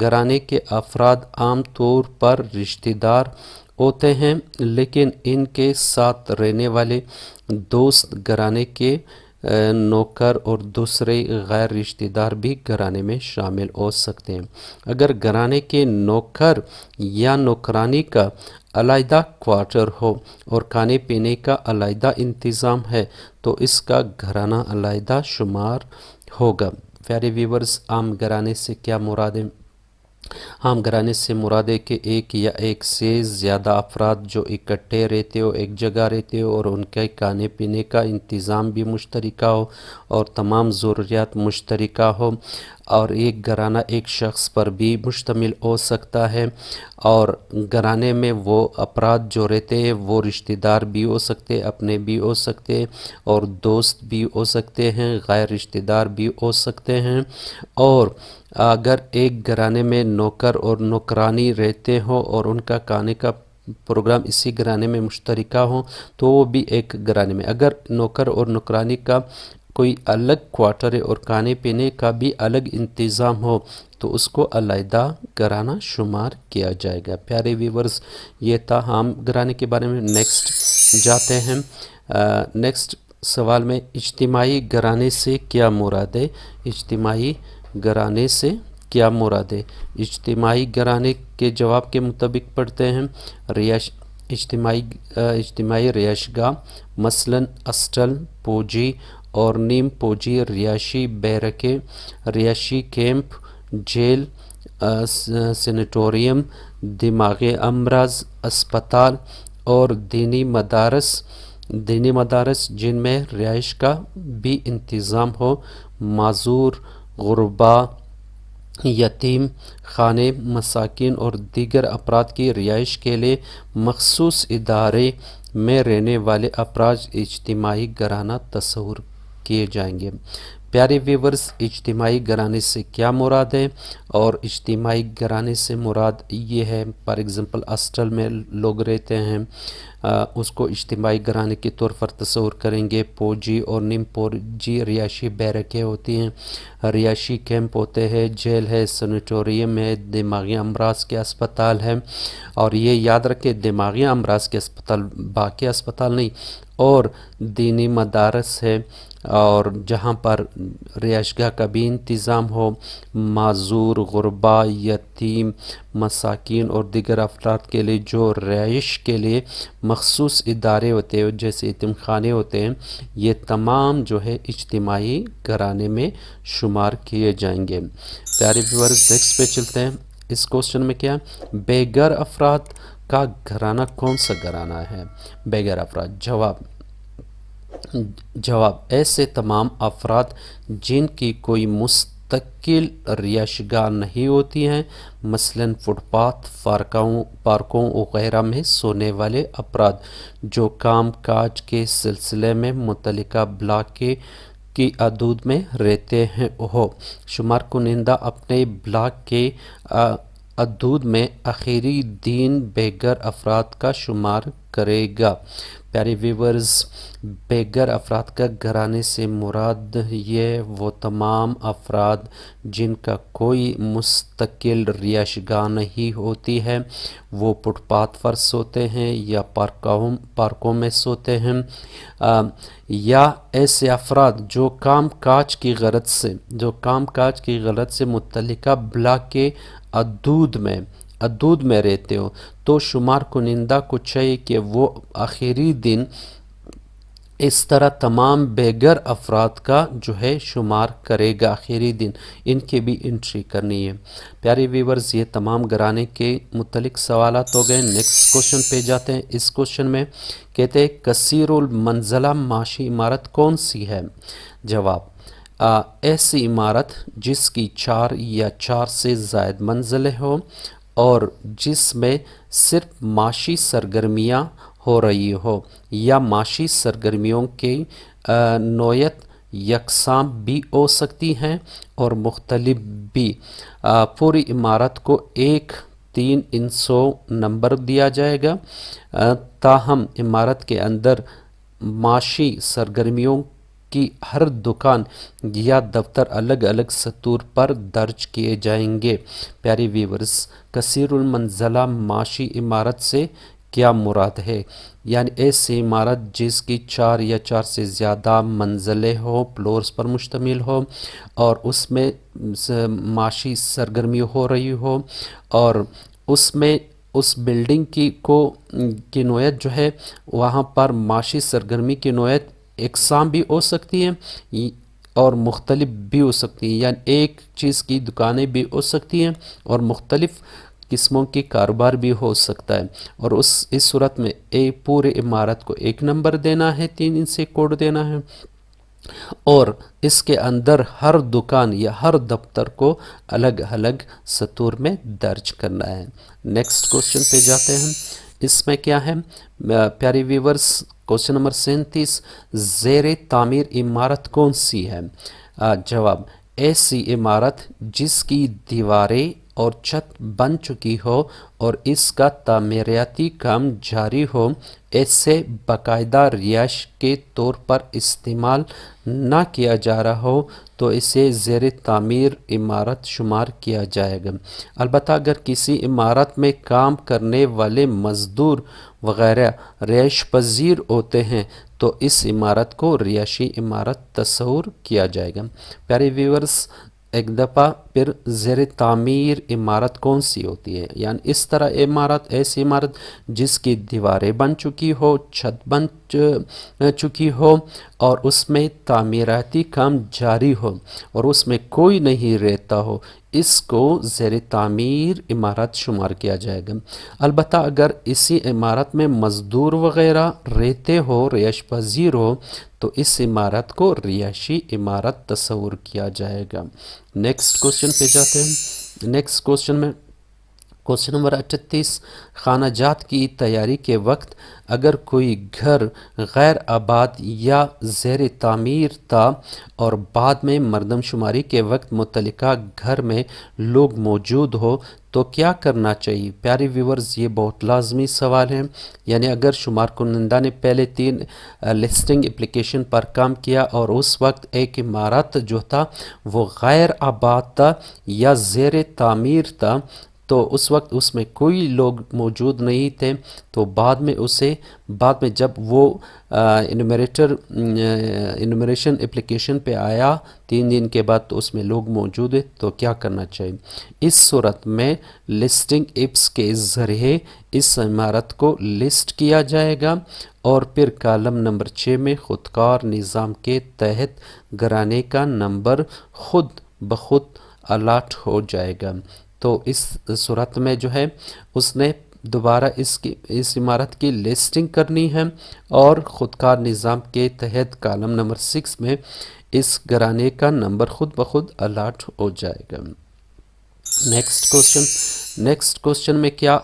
S1: گھرانے کے افراد عام طور پر رشتہ دار ہوتے ہیں، لیکن ان کے ساتھ رہنے والے دوست، گھرانے کے نوکر اور دوسرے غیر رشتہ دار بھی گھرانے میں شامل ہو سکتے ہیں۔ اگر گھرانے کے نوکر یا نوکرانی کا علیحدہ کوارٹر ہو اور کھانے پینے کا علیحدہ انتظام ہے تو اس کا گھرانہ علیحدہ شمار ہوگا۔ پیارے ویورز، عام گھرانے سے کیا مراد ہے؟ عام گھرانے سے مراد ہے کہ ایک یا ایک سے زیادہ افراد جو اکٹھے رہتے ہو، ایک جگہ رہتے ہو، اور ان کے کھانے پینے کا انتظام بھی مشترکہ ہو اور تمام ضروریات مشترکہ ہو، اور ایک گھرانہ ایک شخص پر بھی مشتمل ہو سکتا ہے، اور گھرانے میں وہ افراد جو رہتے ہیں وہ رشتہ دار بھی ہو سکتے، اپنے بھی ہو سکتے، اور دوست بھی ہو سکتے ہیں، غیر رشتہ دار بھی ہو سکتے ہیں، اور اگر ایک گھرانے میں نوکر اور نوکرانی رہتے ہوں اور ان کا کھانے کا پروگرام اسی گھرانے میں مشترکہ ہوں تو وہ بھی ایک گھرانے میں۔ اگر نوکر اور نوکرانی کا کوئی الگ کوارٹر ہے اور کھانے پینے کا بھی الگ انتظام ہو تو اس کو علیحدہ گھرانہ شمار کیا جائے گا۔ پیارے ویورز، یہ تھا عام گھرانے کے بارے میں۔ نیکسٹ جاتے ہیں۔ نیکسٹ سوال میں اجتماعی گھرانے سے کیا مراد ہے؟ اجتماعی گھرانے سے کیا مراد ہے؟ اجتماعی گھرانے کے جواب کے مطابق پڑھتے ہیں، اجتماعی رہائش گاہ مثلاً ہاسٹل، پوجی اور نیم فوجی رہائشی بیرکیں، رہائشی کیمپ، جیل، سینیٹوریم، دماغی امراض اسپتال اور دینی مدارس جن میں رہائش کا بھی انتظام ہو، معذور، غربا، یتیم خانے، مساکین اور دیگر افراد کی رہائش کے لیے مخصوص ادارے میں رہنے والے افراد اجتماعی گھرانہ تصور کیے جائیں گے۔ پیارے ویورز، اجتماعی گھرانے سے کیا مراد ہے؟ اور اجتماعی گھرانے سے مراد یہ ہے، فار ایگزامپل ہاسٹل میں لوگ رہتے ہیں، اس کو اجتماعی گھرانے کے طور پر تصور کریں گے۔ فوجی اور نیم فوجی رہائشی بیرکیں ہوتی ہیں، رہائشی کیمپ ہوتے ہیں، جیل ہے، سینیٹوریم ہے، دماغی امراض کے اسپتال ہیں، اور یہ یاد رکھیں دماغی امراض کے اسپتال، باقی اسپتال نہیں، اور دینی مدارس ہے، اور جہاں پر رہائش گاہ کا بھی انتظام ہو، معذور، غربا، یتیم، مساکین اور دیگر افراد کے لیے جو رہائش کے لیے مخصوص ادارے ہوتے ہیں جیسے یتیم خانے ہوتے ہیں، یہ تمام جو ہے اجتماعی گھرانے میں شمار کیے جائیں گے۔ پیارے ویورز، نیکسٹ پہ چلتے ہیں۔ اس کوسچن میں کیا ہے؟ بے گھر افراد کا گھرانہ کون سا گھرانہ ہے؟ بے گھر افراد۔ جواب ایسے تمام افراد جن کی کوئی مستقل رہائش گاہ نہیں ہوتی ہیں، مثلاً فٹ پاتھ، پارکوں وغیرہ میں سونے والے افراد جو کام کاج کے سلسلے میں متعلقہ بلاک کی حدود میں رہتے ہیں ہو، شمار کنندہ اپنے بلاک کے حدود میں آخری دن بے گھر افراد کا شمار کرے گا۔ پیارے ویورز، بے گھر افراد کا گھرانے سے مراد یہ وہ تمام افراد جن کا کوئی مستقل رہائش گاہ نہیں ہوتی ہے، وہ فٹ پاتھ پر سوتے ہیں یا پارکوں میں سوتے ہیں، یا ایسے افراد جو کام کاج کی غرض سے متعلقہ بلاک کے حدود میں رہتے ہو، تو شمار کنندہ کو چاہیے کہ وہ آخری دن اس طرح تمام بے گھر افراد کا جو ہے شمار کرے گا، آخری دن ان کی بھی انٹری کرنی ہے۔ پیارے ویورز، یہ تمام گھرانے کے متعلق سوالات ہو گئے۔ نیکسٹ کوشچن پہ جاتے ہیں۔ اس کوشچن میں کہتے ہیں کثیر المنزلہ معاشی عمارت کون سی ہے؟ جواب ایسی عمارت جس کی 4 یا 4 سے زائد منزلیں ہوں اور جس میں صرف معاشی سرگرمیاں ہو رہی ہو یا معاشی سرگرمیوں کی نوعیت یکساں بھی ہو سکتی ہیں اور مختلف بھی۔ پوری عمارت کو 1-3 نمبر دیا جائے گا، تاہم عمارت کے اندر معاشی سرگرمیوں کی ہر دکان یا دفتر الگ الگ سطور پر درج کیے جائیں گے۔ پیارے ویورز، کثیر المنزلہ معاشی عمارت سے کیا مراد ہے؟ یعنی ایسی عمارت جس کی 4 یا 4 سے زیادہ منزلیں ہو، فلورز پر مشتمل ہو، اور اس میں معاشی سرگرمی ہو رہی ہو، اور اس میں اس بلڈنگ کی نوعیت جو ہے وہاں پر معاشی سرگرمی کی نوعیت یکساں بھی ہو سکتی ہے اور مختلف بھی ہو سکتی ہیں، یعنی ایک چیز کی دکانیں بھی ہو سکتی ہیں اور مختلف قسموں کی کاروبار بھی ہو سکتا ہے، اور اس صورت میں پورے عمارت کو 1 نمبر دینا ہے، 3 سے کوڈ دینا ہے، اور اس کے اندر ہر دکان یا ہر دفتر کو الگ الگ سطور میں درج کرنا ہے۔ نیکسٹ کوشچن پہ جاتے ہیں۔ اس میں کیا ہے پیارے ویورز؟ کوشچن نمبر 37، زیر تعمیر عمارت کون سی ہے؟ جواب ایسی عمارت جس کی دیواریں اور چھت بن چکی ہو اور اس کا تعمیراتی کام جاری ہو، ایسے باقاعدہ رہائش کے طور پر استعمال نہ کیا جا رہا ہو تو اسے زیر تعمیر عمارت شمار کیا جائے گا۔ البتہ اگر کسی عمارت میں کام کرنے والے مزدور وغیرہ رہائش پذیر ہوتے ہیں تو اس عمارت کو رہائشی عمارت تصور کیا جائے گا۔ پیارے ویورز، ایک دفعہ پھر زیر تعمیر عمارت کون سی ہوتی ہے؟ یعنی اس طرح عمارت، ایسی عمارت جس کی دیواریں بن چکی ہو، چھت بن چکی ہو اور اس میں تعمیراتی کام جاری ہو اور اس میں کوئی نہیں رہتا ہو، اس کو زیر تعمیر عمارت شمار کیا جائے گا۔ البتہ اگر اسی عمارت میں مزدور وغیرہ رہتے ہو، رہائش پذیر ہو، تو اس عمارت کو رہائشی عمارت تصور کیا جائے گا۔ نیکسٹ کوشچن پہ جاتے ہیں۔ نیکسٹ کوشچن میں کوشچن نمبر 38، خانہ جات کی تیاری کے وقت اگر کوئی گھر غیر آباد یا زیر تعمیر تھا اور بعد میں مردم شماری کے وقت متعلقہ گھر میں لوگ موجود ہو تو کیا کرنا چاہیے؟ پیارے ویورز، یہ بہت لازمی سوال ہے۔ یعنی اگر شمار کنندہ نے پہلے 3 لسٹنگ اپلیکیشن پر کام کیا اور اس وقت ایک عمارت جو تھا وہ غیر آباد تھا یا زیر تعمیر تھا، تو اس وقت اس میں کوئی لوگ موجود نہیں تھے، تو بعد میں جب وہ انومریشن اپلیکیشن پہ آیا 3 دن کے بعد تو اس میں لوگ موجود ہیں، تو کیا کرنا چاہیے؟ اس صورت میں لسٹنگ ایپس کے ذریعے اس عمارت کو لسٹ کیا جائے گا اور پھر کالم نمبر 6 میں خودکار نظام کے تحت گھرانے کا نمبر خود بخود الاٹ ہو جائے گا۔ تو اس صورت میں جو ہے اس نے دوبارہ اس عمارت کی لسٹنگ کرنی ہے اور خودکار نظام کے تحت کالم نمبر 6 میں اس گھرانے کا نمبر خود بخود الاٹ ہو جائے گا۔ نیکسٹ کوشچن میں کیا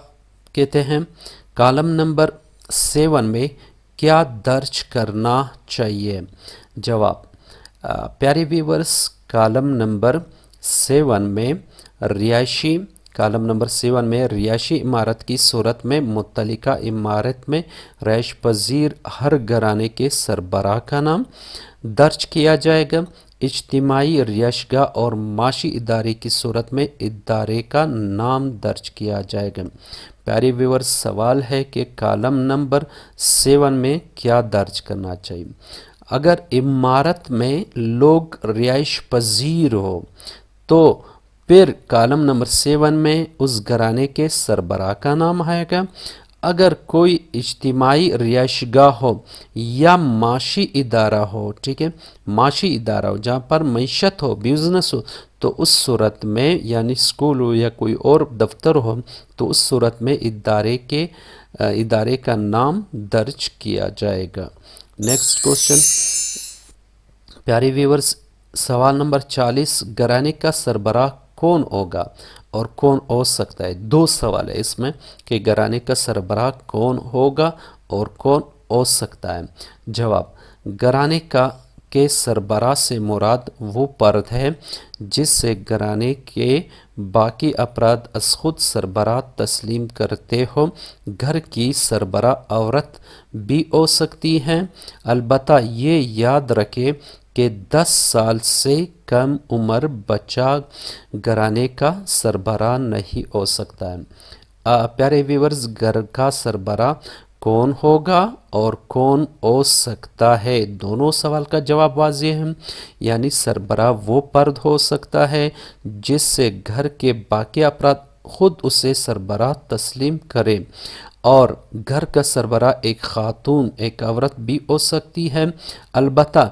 S1: کہتے ہیں؟ کالم نمبر 7 میں کیا درج کرنا چاہیے؟ جواب، پیارے ویورز، کالم نمبر 7 میں رہائشی عمارت کی صورت میں متعلقہ عمارت میں رہائش پذیر ہر گھرانے کے سربراہ کا نام درج کیا جائے گا۔ اجتماعی رہائش گاہ اور معاشی ادارے کی صورت میں ادارے کا نام درج کیا جائے گا۔ پیارے ویورز، سوال ہے کہ کالم نمبر 7 میں کیا درج کرنا چاہیے؟ اگر عمارت میں لوگ رہائش پذیر ہو تو پھر کالم نمبر 7 میں اس گھرانے کے سربراہ کا نام آئے گا۔ اگر کوئی اجتماعی رہائش گاہ ہو یا معاشی ادارہ ہو، ٹھیک ہے، معاشی ادارہ ہو جہاں پر معیشت ہو، بزنس ہو، تو اس صورت میں یعنی اسکول ہو یا کوئی اور دفتر ہو تو اس صورت میں ادارے کا نام درج کیا جائے گا۔ نیکسٹ کوشچن، پیارے ویورز، سوال نمبر 40، گھرانے کا سربراہ کون ہوگا اور کون ہو سکتا ہے؟ 2 سوال ہے اس میں کہ گھرانے کا سربراہ کون ہوگا اور کون ہو سکتا ہے۔ جواب، گھرانے کے سربراہ سے مراد وہ فرد ہے جس سے گھرانے کے باقی افراد از خود سربراہ تسلیم کرتے ہو۔ گھر کی سربراہ عورت بھی ہو سکتی ہیں، البتہ یہ یاد رکھے کہ 10 سال سے کم عمر بچہ گھرانے کا سربراہ نہیں ہو سکتا ہے۔ پیارے ویورز، گھر کا سربراہ کون ہوگا اور کون ہو سکتا ہے؟ دونوں سوال کا جواب واضح ہے، یعنی سربراہ وہ فرد ہو سکتا ہے جس سے گھر کے باقی افراد خود اسے سربراہ تسلیم کریں، اور گھر کا سربراہ ایک خاتون، ایک عورت بھی ہو سکتی ہے، البتہ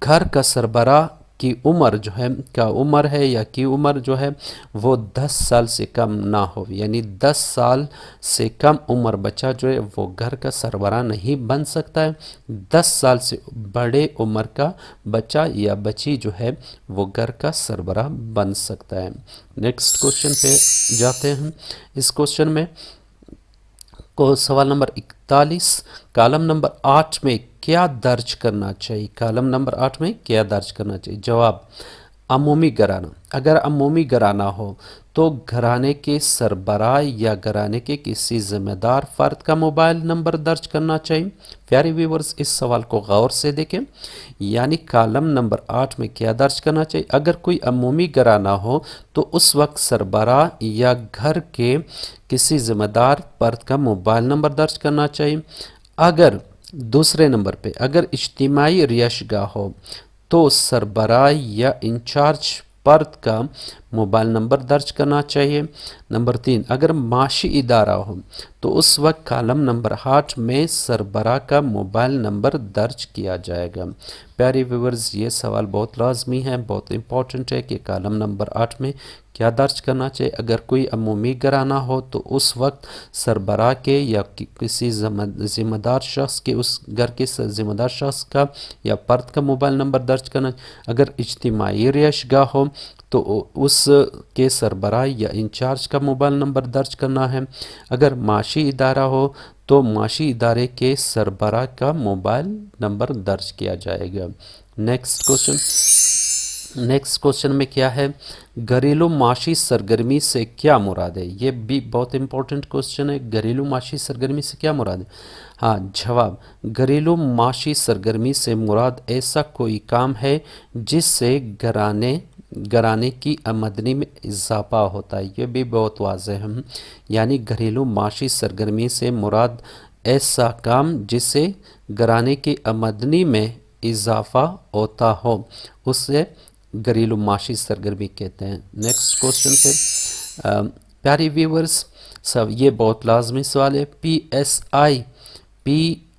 S1: گھر کا سربراہ کی عمر جو ہے وہ 10 سال سے کم نہ ہو، یعنی 10 سال سے کم عمر بچہ جو ہے وہ گھر کا سربراہ نہیں بن سکتا ہے۔ 10 سال سے بڑے عمر کا بچہ یا بچی جو ہے وہ گھر کا سربراہ بن سکتا ہے۔ نیکسٹ کوشچن پہ جاتے ہیں۔ اس کوشچن میں سوال نمبر 41، کالم نمبر 8 میں کیا درج کرنا چاہیے؟ کالم نمبر 8 میں کیا درج کرنا چاہیے؟ جواب، عمومی گھرانہ۔ اگر عمومی گھرانہ ہو تو گھرانے کے سربراہ یا گھرانے کے کسی ذمہ دار فرد کا موبائل نمبر درج کرنا چاہیے۔ پیارے ویورز، اس سوال کو غور سے دیکھیں، یعنی کالم نمبر 8 میں کیا درج کرنا چاہیے؟ اگر کوئی عمومی گھرانہ ہو تو اس وقت سربراہ یا گھر کے کسی ذمہ دار فرد کا موبائل نمبر درج کرنا چاہیے۔ اگر دوسرے نمبر اگر اجتماعی رہائش گاہ ہو تو سربراہ یا انچارج فرد کا موبائل نمبر درج کرنا چاہیے۔ نمبر 3، اگر معاشی ادارہ ہو تو اس وقت کالم نمبر 8 میں سربراہ کا موبائل نمبر درج کیا جائے گا۔ پیارے ویورز، یہ سوال بہت لازمی ہے، بہت امپورٹنٹ ہے کہ کالم نمبر 8 میں کیا درج کرنا چاہیے۔ اگر کوئی عمومی گھرانہ ہو تو اس وقت سربراہ کے یا کسی ذمہ دار شخص کے، اس گھر کے ذمہ دار شخص کا یا فرد کا موبائل نمبر درج کرنا۔ اگر اجتماعی رہائش گاہ ہو تو اس کے سربراہ یا انچارج کا موبائل نمبر درج کرنا ہے۔ اگر معاشی ادارہ ہو تو معاشی ادارے کے سربراہ کا موبائل نمبر درج کیا جائے گا۔ نیکسٹ کوشچن میں کیا ہے؟ گھریلو معاشی سرگرمی سے کیا مراد ہے؟ یہ بھی بہت امپورٹنٹ کوشچن ہے۔ گھریلو معاشی سرگرمی سے کیا مراد ہے؟ ہاں، جواب، گھریلو معاشی سرگرمی سے مراد ایسا کوئی کام ہے جس سے گھرانے کی آمدنی میں اضافہ ہوتا ہے۔ یہ بھی بہت واضح ہے، یعنی گھریلو معاشی سرگرمی سے مراد ایسا کام جس سے گھرانے کی آمدنی میں اضافہ ہوتا ہو، اسے گھریلو معاشی سرگرمی کہتے ہیں۔ نیکسٹ کوشچن پہ پیاری ویورز، یہ بہت لازمی سوال ہے۔ پی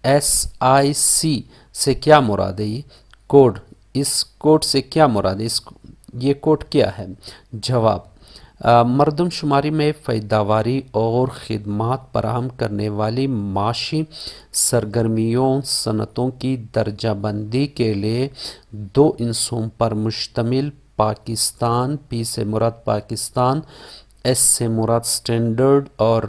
S1: ایس آئی سی سے کیا مراد ہے؟ یہ کوڈ، اس کوڈ سے کیا مراد ہے؟ یہ کوڈ کیا ہے؟ جواب، مردم شماری میں پیداواری اور خدمات فراہم کرنے والی معاشی سرگرمیوں صنعتوں کی درجہ بندی کے لیے 2 عنصروں پر مشتمل پاکستان، پی سے مراد پاکستان، ایس سے مراد سٹینڈرڈ اور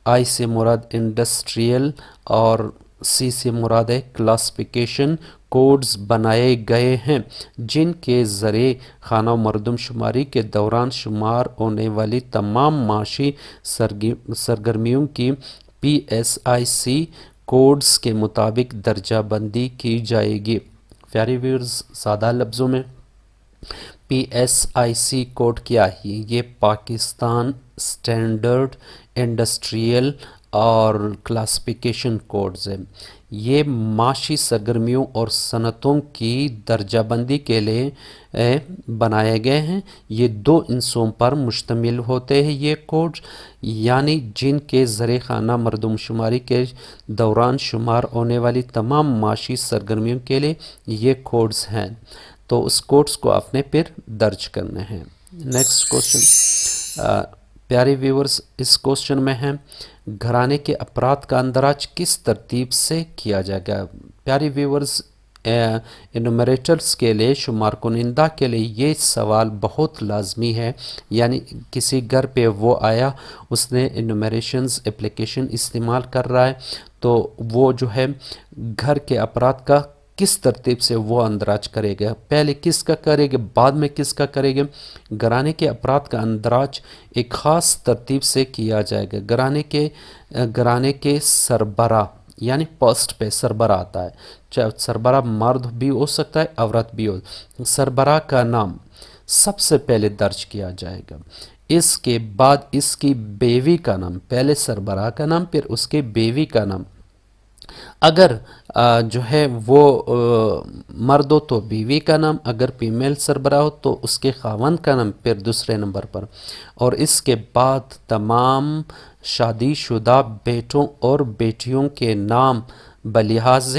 S1: آئی سے مراد انڈسٹریل اور سی سے مراد ہے کلاسیفیکیشن کوڈز بنائے گئے ہیں، جن کے ذریعے خانہ مردم شماری کے دوران شمار ہونے والی تمام معاشی سرگرمیوں کی P S I C codes کے مطابق درجہ بندی کی جائے گی۔ پیارے ویورز، سادہ لفظوں میں P S I C code کیا ہے؟ یہ پاکستان سٹینڈرڈ، انڈسٹریل اور کلاسیفیکیشن کوڈز ہیں۔ یہ معاشی سرگرمیوں اور صنعتوں کی درجہ بندی کے لیے بنائے گئے ہیں۔ یہ 2 عنصروں پر مشتمل ہوتے ہیں یہ کوڈ، یعنی جن کے ذریعے خانہ مردم شماری کے دوران شمار ہونے والی تمام معاشی سرگرمیوں کے لیے یہ کوڈز ہیں۔ تو اس کوڈز کو آپ نے پھر درج کرنے ہیں۔ نیکسٹ کوشچن پیارے ویورز، اس کوشچن میں ہے گھرانے کے افراد کا اندراج کس ترتیب سے کیا جائے گا؟ پیارے ویورز، انومریٹرز کے لیے، شمار کنندہ کے لیے یہ سوال بہت لازمی ہے، یعنی کسی گھر پہ وہ آیا، اس نے انومریشنز اپلیکیشن استعمال کر رہا ہے، تو وہ جو ہے گھر کے افراد کا کس ترتیب سے وہ اندراج کرے گا؟ پہلے کس کا کرے گا، بعد میں کس کا کرے گا؟ گھرانے کے افراد کا اندراج ایک خاص ترتیب سے کیا جائے گا۔ گھرانے کے سربراہ، یعنی فرسٹ پہ سربراہ آتا ہے، چاہے سربراہ مرد بھی ہو سکتا ہے، عورت بھی ہو۔ سربراہ کا نام سب سے پہلے درج کیا جائے گا، اس کے بعد اس کی بیوی کا نام، پہلے سربراہ کا نام پھر اس کے بیوی کا نام۔ اگر جو ہے وہ مرد ہو تو بیوی کا نام، اگر فیمیل سربراہ ہو تو اس کے خاوند کا نام پھر دوسرے نمبر پر، اور اس کے بعد تمام شادی شدہ بیٹوں اور بیٹیوں کے نام بلحاظ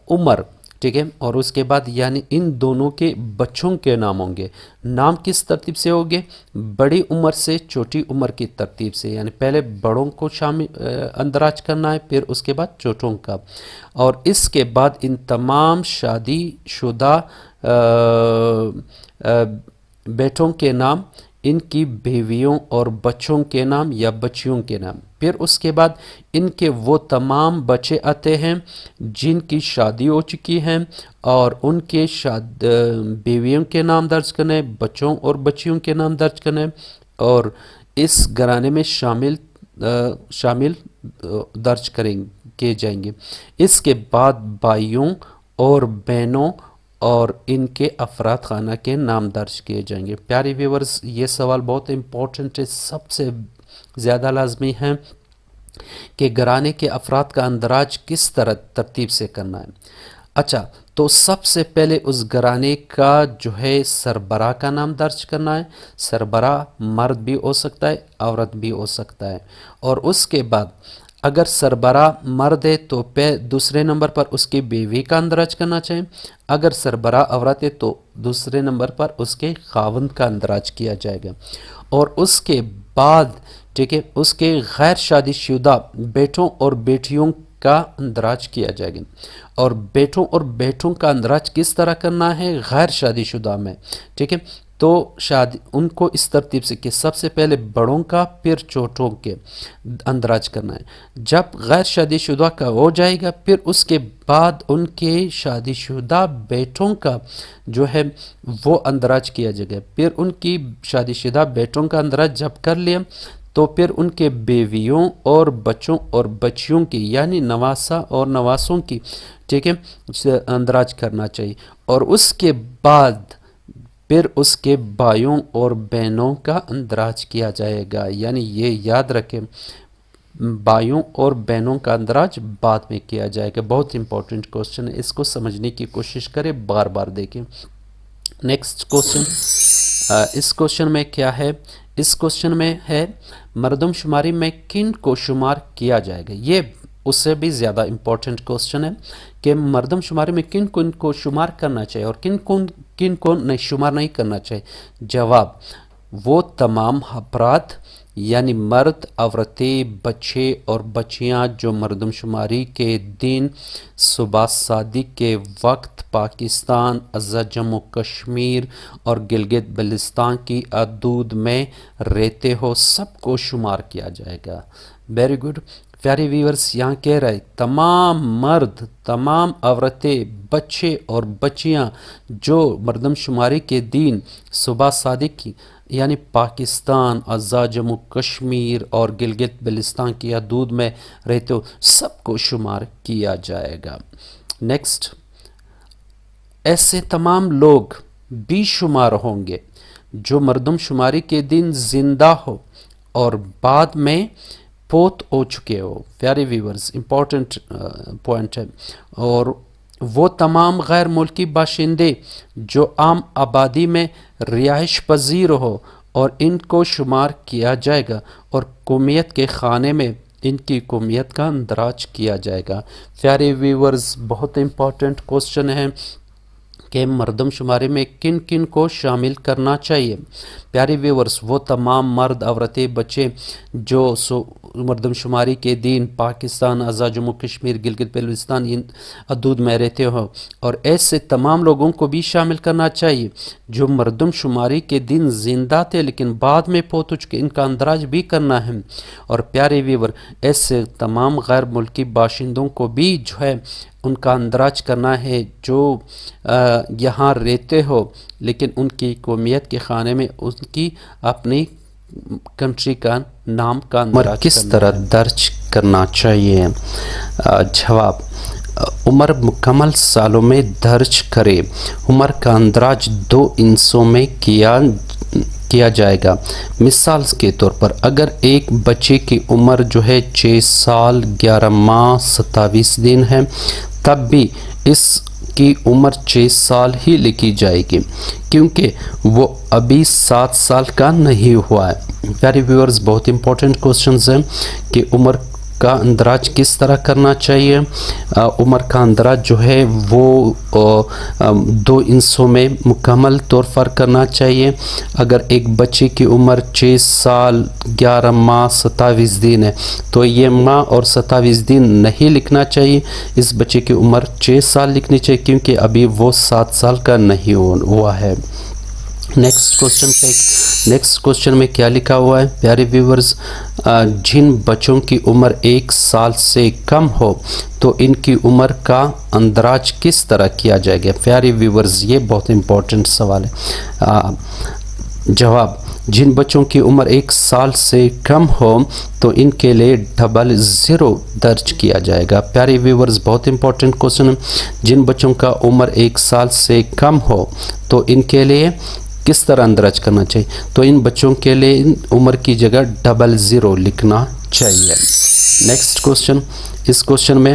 S1: عمر، ٹھیک ہے، اور اس کے بعد یعنی ان دونوں کے بچوں کے نام ہوں گے۔ نام کس ترتیب سے ہوگے؟ بڑی عمر سے چھوٹی عمر کی ترتیب سے، یعنی پہلے بڑوں کو اندراج کرنا ہے، پھر اس کے بعد چھوٹوں کا، اور اس کے بعد ان تمام شادی شدہ بیٹوں کے نام، ان کی بیویوں اور بچوں کے نام یا بچیوں کے نام، پھر اس کے بعد ان کے وہ تمام بچے آتے ہیں جن کی شادی ہو چکی ہیں، اور ان کے بیویوں کے نام درج کرنے، بچوں اور بچیوں کے نام درج کرنے، اور اس گھرانے میں شامل درج کیے جائیں گے۔ اس کے بعد بھائیوں اور بہنوں اور ان کے افراد خانہ کے نام درج کیے جائیں گے۔ پیارے ویورز، یہ سوال بہت امپورٹنٹ ہے، سب سے زیادہ لازمی ہے کہ گھرانے کے افراد کا اندراج کس طرح ترتیب سے کرنا ہے۔ اچھا، تو سب سے پہلے اس گھرانے کا جو ہے سربراہ کا نام درج کرنا ہے. سربراہ مرد بھی ہو سکتا ہے، عورت بھی ہو سکتا ہے. اور اس کے بعد اگر سربراہ مرد ہے تو دوسرے نمبر پر اس کی بیوی کا اندراج کرنا چاہیے. اگر سربراہ عورت ہے تو دوسرے نمبر پر اس کے خاوند کا اندراج کیا جائے گا. اور اس کے بعد ٹھیک ہے اس کے غیر شادی شدہ بیٹوں اور بیٹیوں کا اندراج کیا جائے گا. اور بیٹوں اور بیٹوں کا اندراج کس طرح کرنا ہے؟ غیر شادی شدہ میں. ٹھیک ہے، تو ان کو اس ترتیب سے کہ سب سے پہلے بڑوں کا پھر چھوٹوں کے اندراج کرنا ہے. جب غیر شادی شدہ کا ہو جائے گا پھر اس کے بعد ان کے شادی شدہ بیٹوں کا جو ہے وہ اندراج کیا جائے گا. پھر ان کی شادی شدہ بیٹوں کا اندراج جب کر لیا تو پھر ان کے بیویوں اور بچوں اور بچیوں کی یعنی نواسا اور نواسوں کی ٹھیک ہے اندراج کرنا چاہیے. اور اس کے بعد پھر اس کے بھائیوں اور بہنوں کا اندراج کیا جائے گا. یعنی یہ یاد رکھیں بھائیوں اور بہنوں کا اندراج بعد میں کیا جائے گا. بہت امپورٹنٹ کوشچن ہے، اس کو سمجھنے کی کوشش کریں، بار بار دیکھیں. نیکسٹ کوشچن، اس کوشچن میں کیا ہے؟ اس کوشچن میں ہے مردم شماری میں کن کو شمار کیا جائے گا. یہ اس سے بھی زیادہ امپورٹنٹ کوشچن ہے کہ مردم شماری میں کن کو شمار کرنا چاہیے اور کن کو شمار نہیں کرنا چاہیے. جواب، وہ تمام افراد یعنی مرد، عورتیں، بچے اور بچیاں جو مردم شماری کے دن صبح صادق کے وقت پاکستان، اضلاع جموں کشمیر اور گلگت بلتستان کی حدود میں رہتے ہو سب کو شمار کیا جائے گا. Very good. پیارے ویورز یہاں کہہ رہے تمام مرد، تمام عورتیں، بچے اور بچیاں جو مردم شماری کے دن صبح صادق کی یعنی پاکستان، اضلاع جموں کشمیر اور گلگت بلتستان کی حدود میں رہتے ہو سب کو شمار کیا جائے گا. نیکسٹ، ایسے تمام لوگ بھی شمار ہوں گے جو مردم شماری کے دن زندہ ہو اور بعد میں فوت ہو چکے ہو. پیارے ویورز امپورٹنٹ پوائنٹ ہے. اور وہ تمام غیر ملکی باشندے جو عام آبادی میں رہائش پذیر ہو اور ان کو شمار کیا جائے گا اور قومیت کے خانے میں ان کی قومیت کا اندراج کیا جائے گا. پیارے ویورز بہت امپورٹنٹ کوشچن ہے کہ مردم شماری میں کن کن کو شامل کرنا چاہیے. پیارے ویورز وہ تمام مرد، عورتیں، بچے جو مردم شماری کے دن پاکستان، اضلاع جموں کشمیر، گلگت بلتستان ان حدود میں رہتے ہو اور ایسے تمام لوگوں کو بھی شامل کرنا چاہیے جو مردم شماری کے دن زندہ تھے لیکن بعد میں فوت ہو چکے، ان کا اندراج بھی کرنا ہے. اور پیارے ویور ایسے تمام غیر ملکی باشندوں کو بھی جو ہے ان کا اندراج کرنا ہے جو یہاں رہتے ہو لیکن ان کی قومیت کے خانے میں ان کی اپنی کنٹری کا نام کا اندراج کس طرح درج کرنا چاہیے. جواب، عمر مکمل سالوں میں درج کرے. عمر کا اندراج 2 ہندسوں میں کیا جائے گا. مثال کے طور پر اگر ایک بچے کی عمر جو ہے 6 سال 11 ماہ 27 دن ہے تب بھی اس کی عمر 6 سال ہی لکھی جائے گی کیونکہ وہ ابھی 7 سال کا نہیں ہوا ہے. پیارے ویورز بہت امپورٹنٹ کوشچنز ہیں کہ عمر کا اندراج کس طرح کرنا چاہیے. عمر کا اندراج جو ہے وہ 2 ہندسوں میں مکمل طور پر کرنا چاہیے. اگر ایک بچے کی عمر 6 سال 11 ماہ 27 دن ہے تو یہ ماہ اور 27 دن نہیں لکھنا چاہیے، اس بچے کی عمر 6 سال لکھنی چاہیے کیونکہ ابھی وہ 7 سال کا نہیں ہوا ہے. نیکسٹ کوشچن میں کیا لکھا ہوا ہے پیارے ویورز، جن بچوں کی عمر 1 سال سے کم ہو تو ان کی عمر کا اندراج کس طرح کیا جائے گا. پیارے ویورز یہ بہت امپورٹنٹ سوال ہے. جواب، جن بچوں کی عمر 1 سال سے کم ہو تو ان کے لیے 00 درج کیا جائے گا. پیارے ویورز بہت امپورٹنٹ کوشچن ہے. جن بچوں کا عمر 1 سال سے کم ہو تو ان کے لیے کس طرح اندراج کرنا چاہیے؟ تو ان بچوں کے لیے عمر کی جگہ 00 لکھنا چاہیے. نیکسٹ کوشچن، اس کوشچن میں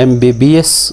S1: MBBS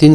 S1: 3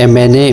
S1: MNA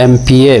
S1: MPA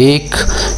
S1: 1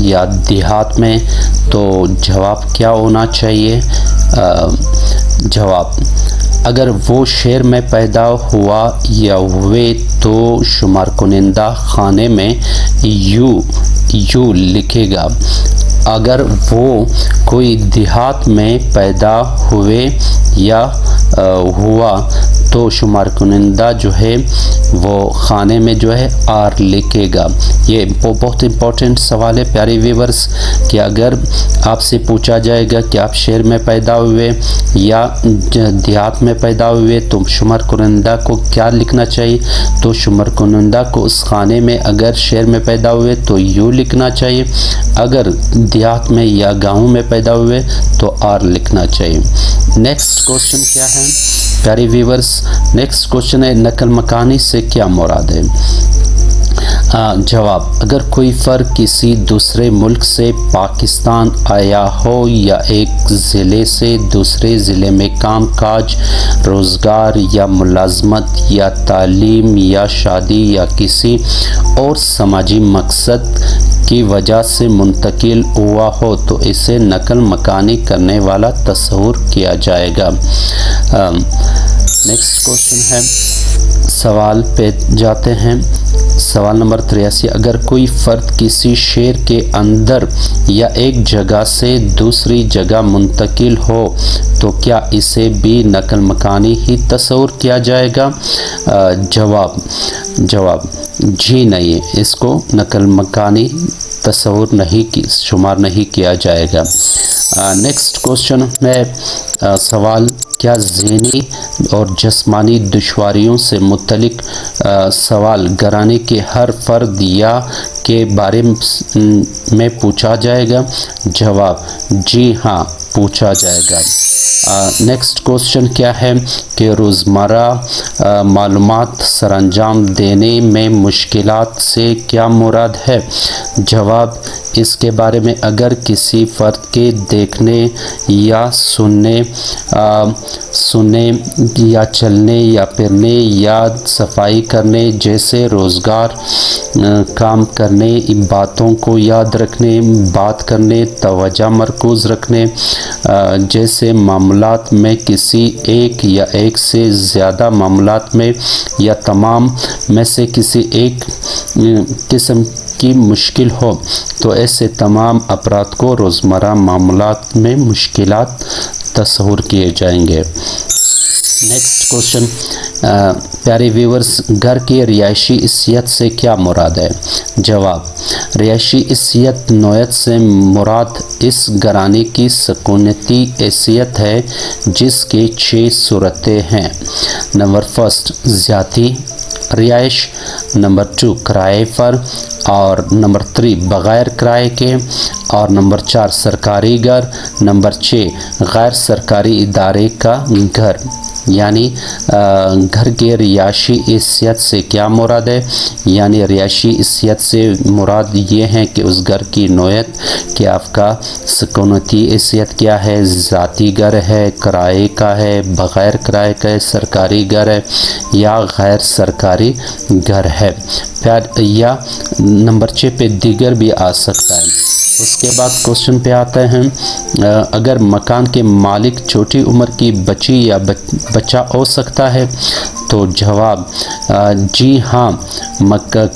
S1: یا دیہات میں؟ تو جواب کیا ہونا چاہیے؟ جواب اگر وہ شہر میں پیدا ہوا یا ہوئے تو شمار کنندہ خانے میں یو لکھے گا۔ اگر وہ کوئی دیہات میں پیدا ہوئے یا ہوا تو شمار کنندہ جو ہے وہ خانے میں جو ہے آر لکھے گا۔ یہ بہت امپورٹنٹ سوال ہے پیارے ویورز کہ اگر آپ سے پوچھا جائے گا کہ آپ شہر میں پیدا ہوئے یا دیہات میں پیدا ہوئے تو شمار کنندہ کو کیا لکھنا چاہیے؟ تو شمار کنندہ کو اس خانے میں اگر شہر میں پیدا ہوئے تو یو لکھنا چاہیے، اگر دیہات میں یا گاؤں میں پیدا ہوئے تو آر لکھنا چاہیے۔ نیکسٹ کوشچن کیا ہے پیارے ویورز؟ نیکسٹ کوشچن ہے نقل مکانی سے کیا مراد ہے؟ جواب اگر کوئی فرد کسی دوسرے ملک سے پاکستان آیا ہو یا ایک ضلع سے دوسرے ضلع میں کام کاج، روزگار یا ملازمت یا تعلیم یا شادی یا کسی اور سماجی مقصد کی وجہ سے منتقل ہوا ہو تو اسے نقل مکانی کرنے والا تصور کیا جائے گا۔ نیکسٹ کوشچن ہے، سوال پہ جاتے ہیں۔ سوال نمبر 83 اگر کوئی فرد کسی شہر کے اندر یا ایک جگہ سے دوسری جگہ منتقل ہو تو کیا اسے بھی نقل مکانی ہی تصور کیا جائے گا؟ جواب جی نہیں، اس کو نقل مکانی تصور نہیں شمار نہیں کیا جائے گا۔ نیکسٹ کوشچن میں سوال کیا ذہنی اور جسمانی دشواریوں سے متعلق سوال گھرانے کے ہر فرد یا کے بارے میں پوچھا جائے گا؟ جواب جی ہاں پوچھا جائے گا۔ نیکسٹ کوشچن کیا ہے کہ روزمرہ معلومات سر انجام دینے میں مشکلات سے کیا مراد ہے؟ جواب اس کے بارے میں اگر کسی فرد کے دیکھنے یا سننے یا چلنے یا پھرنے یا صفائی کرنے جیسے روزگار، کام کرنے، باتوں کو یاد رکھنے، بات کرنے، توجہ مرکوز رکھنے جیسے معاملات میں کسی ایک یا ایک سے زیادہ معاملات میں یا تمام میں سے کسی ایک قسم کی مشکل ہو تو ایسے تمام افراد کو روزمرہ معاملات میں مشکلات تصور کیے جائیں گے۔ نیکسٹ کوشچن پیارے ویورز گھر کی رہائشی حیثیت سے کیا مراد ہے؟ جواب رہائشی حیثیت نوعیت سے مراد اس گھرانے کی سکونتی حیثیت ہے جس کی 6 صورتیں ہیں۔ نمبر 1 ذاتی رہائش، نمبر 2 کرائے پر، اور نمبر 3 بغیر کرائے کے، اور نمبر 4 سرکاری گھر، نمبر 6 غیر سرکاری ادارے کا گھر۔ یعنی گھر کے رہائشی حیثیت سے کیا مراد ہے؟ یعنی رہائشی حیثیت سے مراد یہ ہے کہ اس گھر کی نوعیت کہ آپ کا سکونتی حیثیت کیا ہے، ذاتی گھر ہے، کرائے کا ہے، بغیر کرائے کا ہے، سرکاری گھر ہے یا غیر سرکاری گھر ہے، یا نمبر 6 پہ دیگر بھی آ سکتا ہے۔ اس کے بعد کوشچن پہ آتے ہیں اگر مکان کے مالک چھوٹی عمر کی بچی یا بچہ ہو سکتا ہے؟ تو جواب جی ہاں،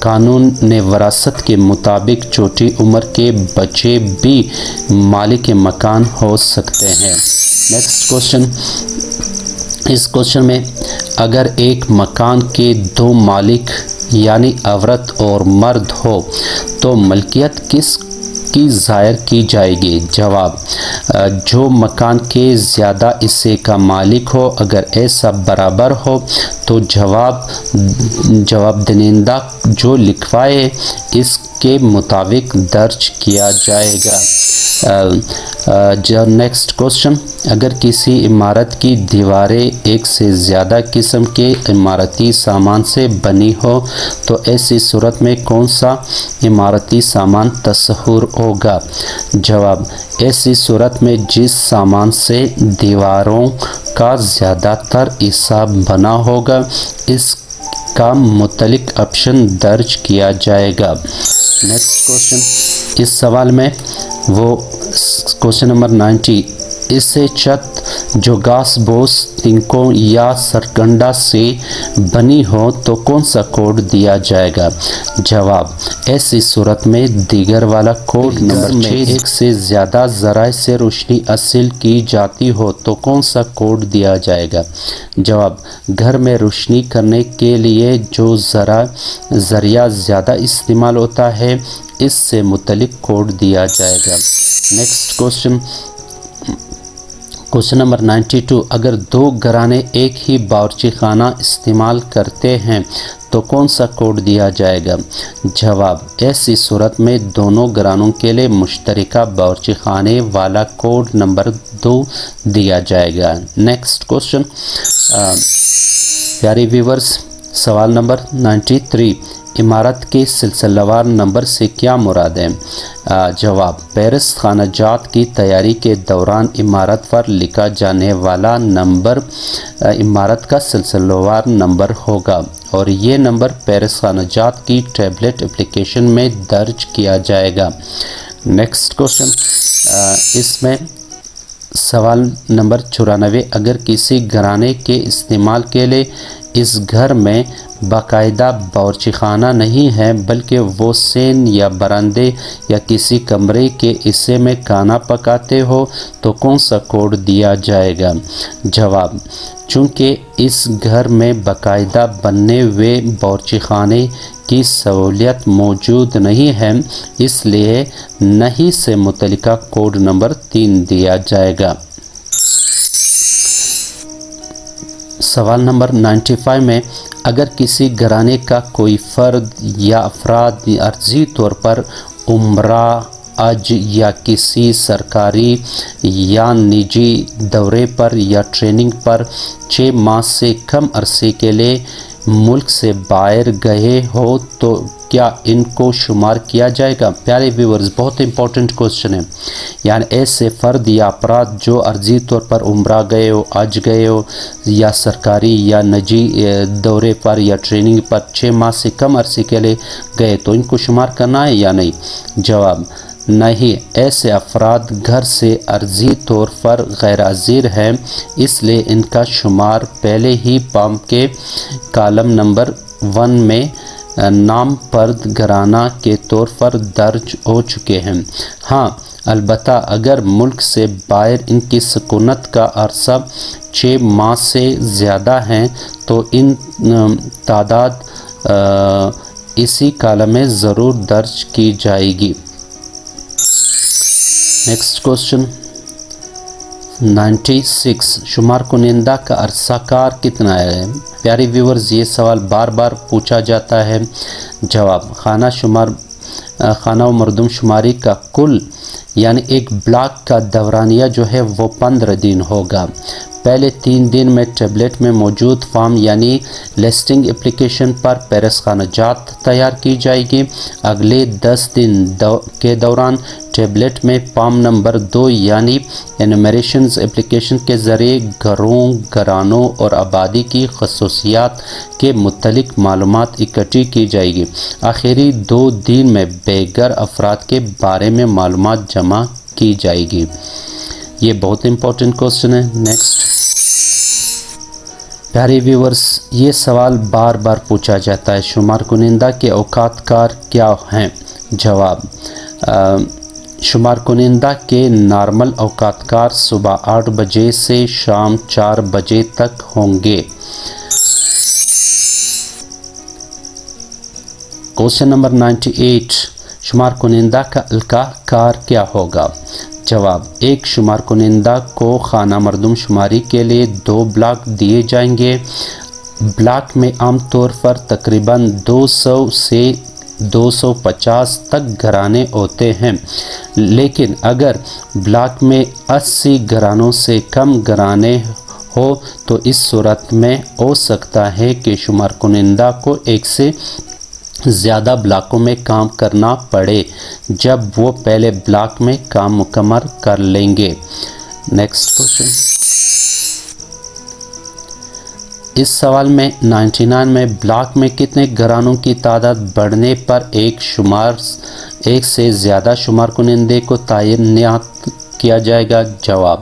S1: قانون نے وراثت کے مطابق چھوٹی عمر کے بچے بھی مالک مکان ہو سکتے ہیں۔ نیکسٹ کوشچن، اس کوشچن میں اگر ایک مکان کے 2 مالک یعنی عورت اور مرد ہو تو ملکیت کس کی ظاہر کی جائے گی؟ جواب جو مکان کے زیادہ حصے کا مالک ہو، اگر ایسا برابر ہو تو جواب دہندہ جو لکھوائے اس کے مطابق درج کیا جائے گا۔ نیکسٹ کوشچن، اگر کسی عمارت کی دیواریں ایک سے زیادہ قسم کے عمارتی سامان سے بنی ہو تو ایسی صورت میں کون سا عمارتی سامان تصور ہوگا؟ جواب ایسی صورت میں جس سامان سے دیواروں کا زیادہ تر حصہ بنا ہوگا کا متعلق آپشن درج کیا جائے گا۔ نیکسٹ کوشچن، اس سوال میں وہ کوشچن نمبر 90، اس سے چھت جو گھاس بوس، تنکوں یا سرکنڈا سے بنی ہو تو کون سا کوڈ دیا جائے گا؟ جواب، ایسی صورت میں دیگر والا کوڈ۔ نمبر 6، ایک سے زیادہ ذرائع سے روشنی حاصل کی جاتی ہو تو کون سا کوڈ دیا جائے گا؟ جواب، گھر میں روشنی کرنے کے لیے جو ذریعہ زیادہ استعمال ہوتا ہے اس سے متعلق کوڈ دیا جائے گا۔ نیکسٹ کوشچن، کوشچن نمبر 92، اگر دو گھرانے ایک ہی باورچی خانہ استعمال کرتے ہیں تو کون سا کوڈ دیا جائے گا؟ جواب، ایسی صورت میں دونوں گھرانوں کے لیے مشترکہ باورچی خانے والا کوڈ نمبر 2 دیا جائے گا۔ نیکسٹ کوشچن، پیارے ویورز، سوال نمبر 93، عمارت کے سلسلہ وار نمبر سے کیا مراد ہے؟ جواب، پیرس خانہ جات کی تیاری کے دوران عمارت پر لکھا جانے والا نمبر عمارت کا سلسلہ وار نمبر ہوگا اور یہ نمبر پیرس خانہ جات کی ٹیبلٹ اپلیکیشن میں درج کیا جائے گا۔ نیکسٹ کوشچن، اس میں سوال نمبر 94، اگر کسی گھرانے کے استعمال کے لیے اس گھر میں باقاعدہ باورچی خانہ نہیں ہے بلکہ وہ سین یا برآمدے یا کسی کمرے کے حصے میں کھانا پکاتے ہو تو کون سا کوڈ دیا جائے گا؟ جواب، چونکہ اس گھر میں باقاعدہ بنے ہوئے باورچی خانے کی سہولیت موجود نہیں ہے اس لیے نہیں سے متعلقہ کوڈ نمبر 3 دیا جائے گا۔ سوال نمبر 95 میں اگر کسی گھرانے کا کوئی فرد یا افراد عارضی طور پر عمرہ، حج یا کسی سرکاری یا نجی دورے پر یا ٹریننگ پر 6 ماہ سے کم عرصے کے لیے ملک سے باہر گئے ہو تو کیا ان کو شمار کیا جائے گا؟ پیارے ویورز، بہت امپورٹنٹ کوشچن ہے، یعنی ایسے فرد یا افراد جو عارضی طور پر عمرہ گئے ہو، حج گئے ہو یا سرکاری یا نجی دورے پر یا ٹریننگ پر 6 ماہ سے کم عرصے کے لیے گئے تو ان کو شمار کرنا ہے یا نہیں؟ جواب، نہیں، ایسے افراد گھر سے عارضی طور پر غیر حاضر ہیں اس لیے ان کا شمار پہلے ہی پام کے کالم نمبر 1 میں نام پرد گھرانہ کے طور پر درج ہو چکے ہیں۔ ہاں، البتہ اگر ملک سے باہر ان کی سکونت کا عرصہ 6 ماہ سے زیادہ ہیں تو ان تعداد اسی کالم میں ضرور درج کی جائے گی۔ نیکسٹ کوشچن 96، شمار کنندہ کا عرصہ کار کتنا ہے؟ پیارے ویورز، یہ سوال بار بار پوچھا جاتا ہے۔ جواب، خانہ و مردم شماری کا کل یعنی ایک بلاک کا دورانیہ جو ہے وہ 15 دن ہوگا۔ پہلے 3 دن میں ٹیبلٹ میں موجود فارم یعنی لسٹنگ اپلیکیشن پر پیرس خانہ جات تیار کی جائے گی۔ اگلے 10 دن کے دوران ٹیبلٹ میں فارم نمبر 2 یعنی انیمیریشنز اپلیکیشن کے ذریعے گھروں، گھرانوں اور آبادی کی خصوصیات کے متعلق معلومات اکٹھی کی جائے گی۔ آخری 2 دن میں بے گھر افراد کے بارے میں معلومات جمع کی جائے گی۔ یہ بہت امپورٹنٹ کوشچن ہے۔ نیکسٹ، پیارے ویورز، یہ سوال بار بار پوچھا جاتا ہے، شمار کنندہ کے اوقات کار کیا ہیں؟ جواب، شمار کنندہ کے نارمل اوقات کار صبح 8 بجے سے شام 4 بجے تک ہوں گے۔ کوشچن نمبر 98، شمار کنندہ کا القاء کار کیا ہوگا؟ جواب، ایک شمار کنندہ کو خانہ مردم شماری کے لیے 2 بلاک دیے جائیں گے۔ بلاک میں عام طور پر تقریباً 200 سے 250 تک گھرانے ہوتے ہیں، لیکن اگر بلاک میں 80 گھرانوں سے کم گھرانے ہو تو اس صورت میں ہو سکتا ہے کہ شمار کنندہ کو 1 سے زیادہ بلاکوں میں کام کرنا پڑے جب وہ پہلے بلاک میں کام مکمل کر لیں گے۔ نیکسٹ کوشچن، اس سوال میں 99 میں بلاک میں کتنے گھرانوں کی تعداد بڑھنے پر ایک سے زیادہ شمار کنندے کو تعینات کیا جائے گا؟ جواب،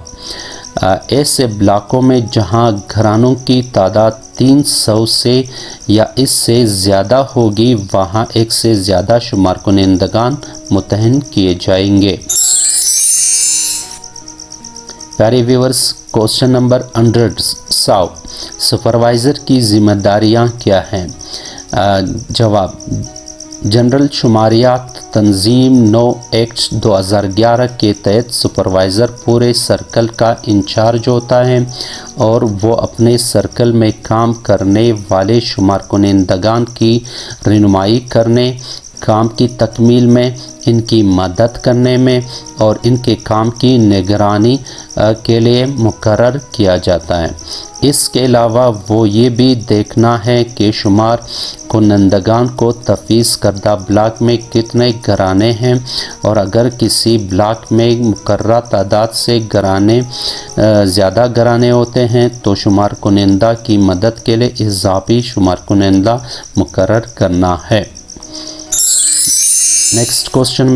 S1: ایسے بلاکوں میں جہاں گھرانوں کی تعداد 300 سے یا اس سے زیادہ ہوگی وہاں ایک سے زیادہ شمار کنندگان متعین کیے جائیں گے۔ پیارے ویورز، کوشچن نمبر 100، سپروائزر کی ذمہ داریاں کیا ہیں؟ جواب، جنرل شماریات تنظیم 9 ایکٹ 2011 کے تحت سپروائزر پورے سرکل کا انچارج ہوتا ہے اور وہ اپنے سرکل میں کام کرنے والے شمار کنندگان کی رہنمائی کرنے، کام کی تکمیل میں ان کی مدد کرنے میں اور ان کے کام کی نگرانی کے لیے مقرر کیا جاتا ہے۔ اس کے علاوہ وہ یہ بھی دیکھنا ہے کہ شمار کنندگان کو تفویض کردہ بلاک میں کتنے گھرانے ہیں اور اگر کسی بلاک میں مقررہ تعداد سے زیادہ گھرانے ہوتے ہیں تو شمار کنندہ کی مدد کے لیے اضافی شمار کنندہ مقرر کرنا ہے۔ نیکسٹ کوشچن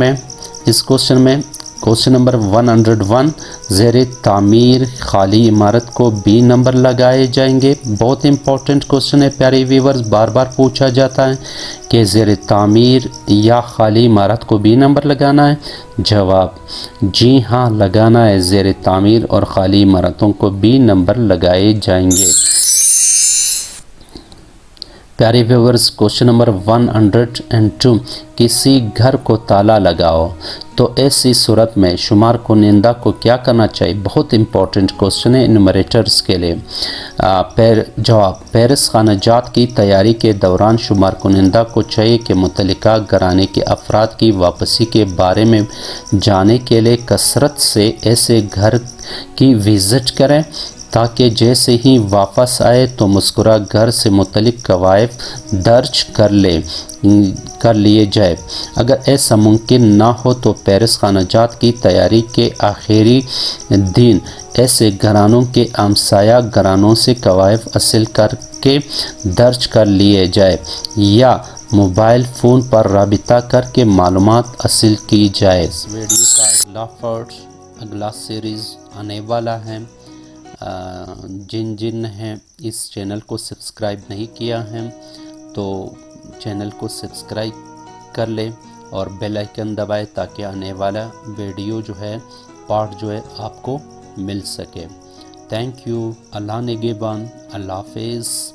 S1: میں کوشچن نمبر 101، زیر تعمیر خالی عمارت کو B نمبر لگائے جائیں گے۔ بہت امپورٹنٹ کوشچن ہے پیارے ویورز، بار بار پوچھا جاتا ہے کہ زیر تعمیر یا خالی عمارت کو B نمبر لگانا ہے۔ جواب، جی ہاں لگانا ہے، زیر تعمیر اور خالی عمارتوں کو B نمبر لگائے جائیں گے۔ پیارے ویورز، کوشچن نمبر 102، کسی گھر کو تالا لگاؤ تو ایسی صورت میں شمار کنندہ کو کیا کرنا چاہیے؟ بہت امپورٹنٹ کوشچن ہے انومریٹرز کے لیے۔ جواب، پیرس خانہ جات کی تیاری کے دوران شمار کنندہ کو چاہیے کہ متعلقہ گھرانے کے افراد کی واپسی کے بارے میں جاننے کے لیے کثرت سے ایسے گھر کی وزٹ کریں تاکہ جیسے ہی واپس آئے تو مذکورہ گھر سے متعلق قوائف درج کر لیے جائے۔ اگر ایسا ممکن نہ ہو تو پیرس خانہ جات کی تیاری کے آخری دن ایسے گھرانوں کے ہمسایہ گھرانوں سے قوائف حاصل کر کے درج کر لیے جائے یا موبائل فون پر رابطہ کر کے معلومات حاصل کی جائے۔ اس ویڈیو کا اگلا سیریز آنے والا ہے۔ جن نے اس چینل کو سبسکرائب نہیں کیا ہے تو چینل کو سبسکرائب کر لیں اور بیل آئیکن دبائیں تاکہ آنے والا ویڈیو پارٹ آپ کو مل سکے۔ تھینک یو، اللہ نگہبان، اللہ حافظ۔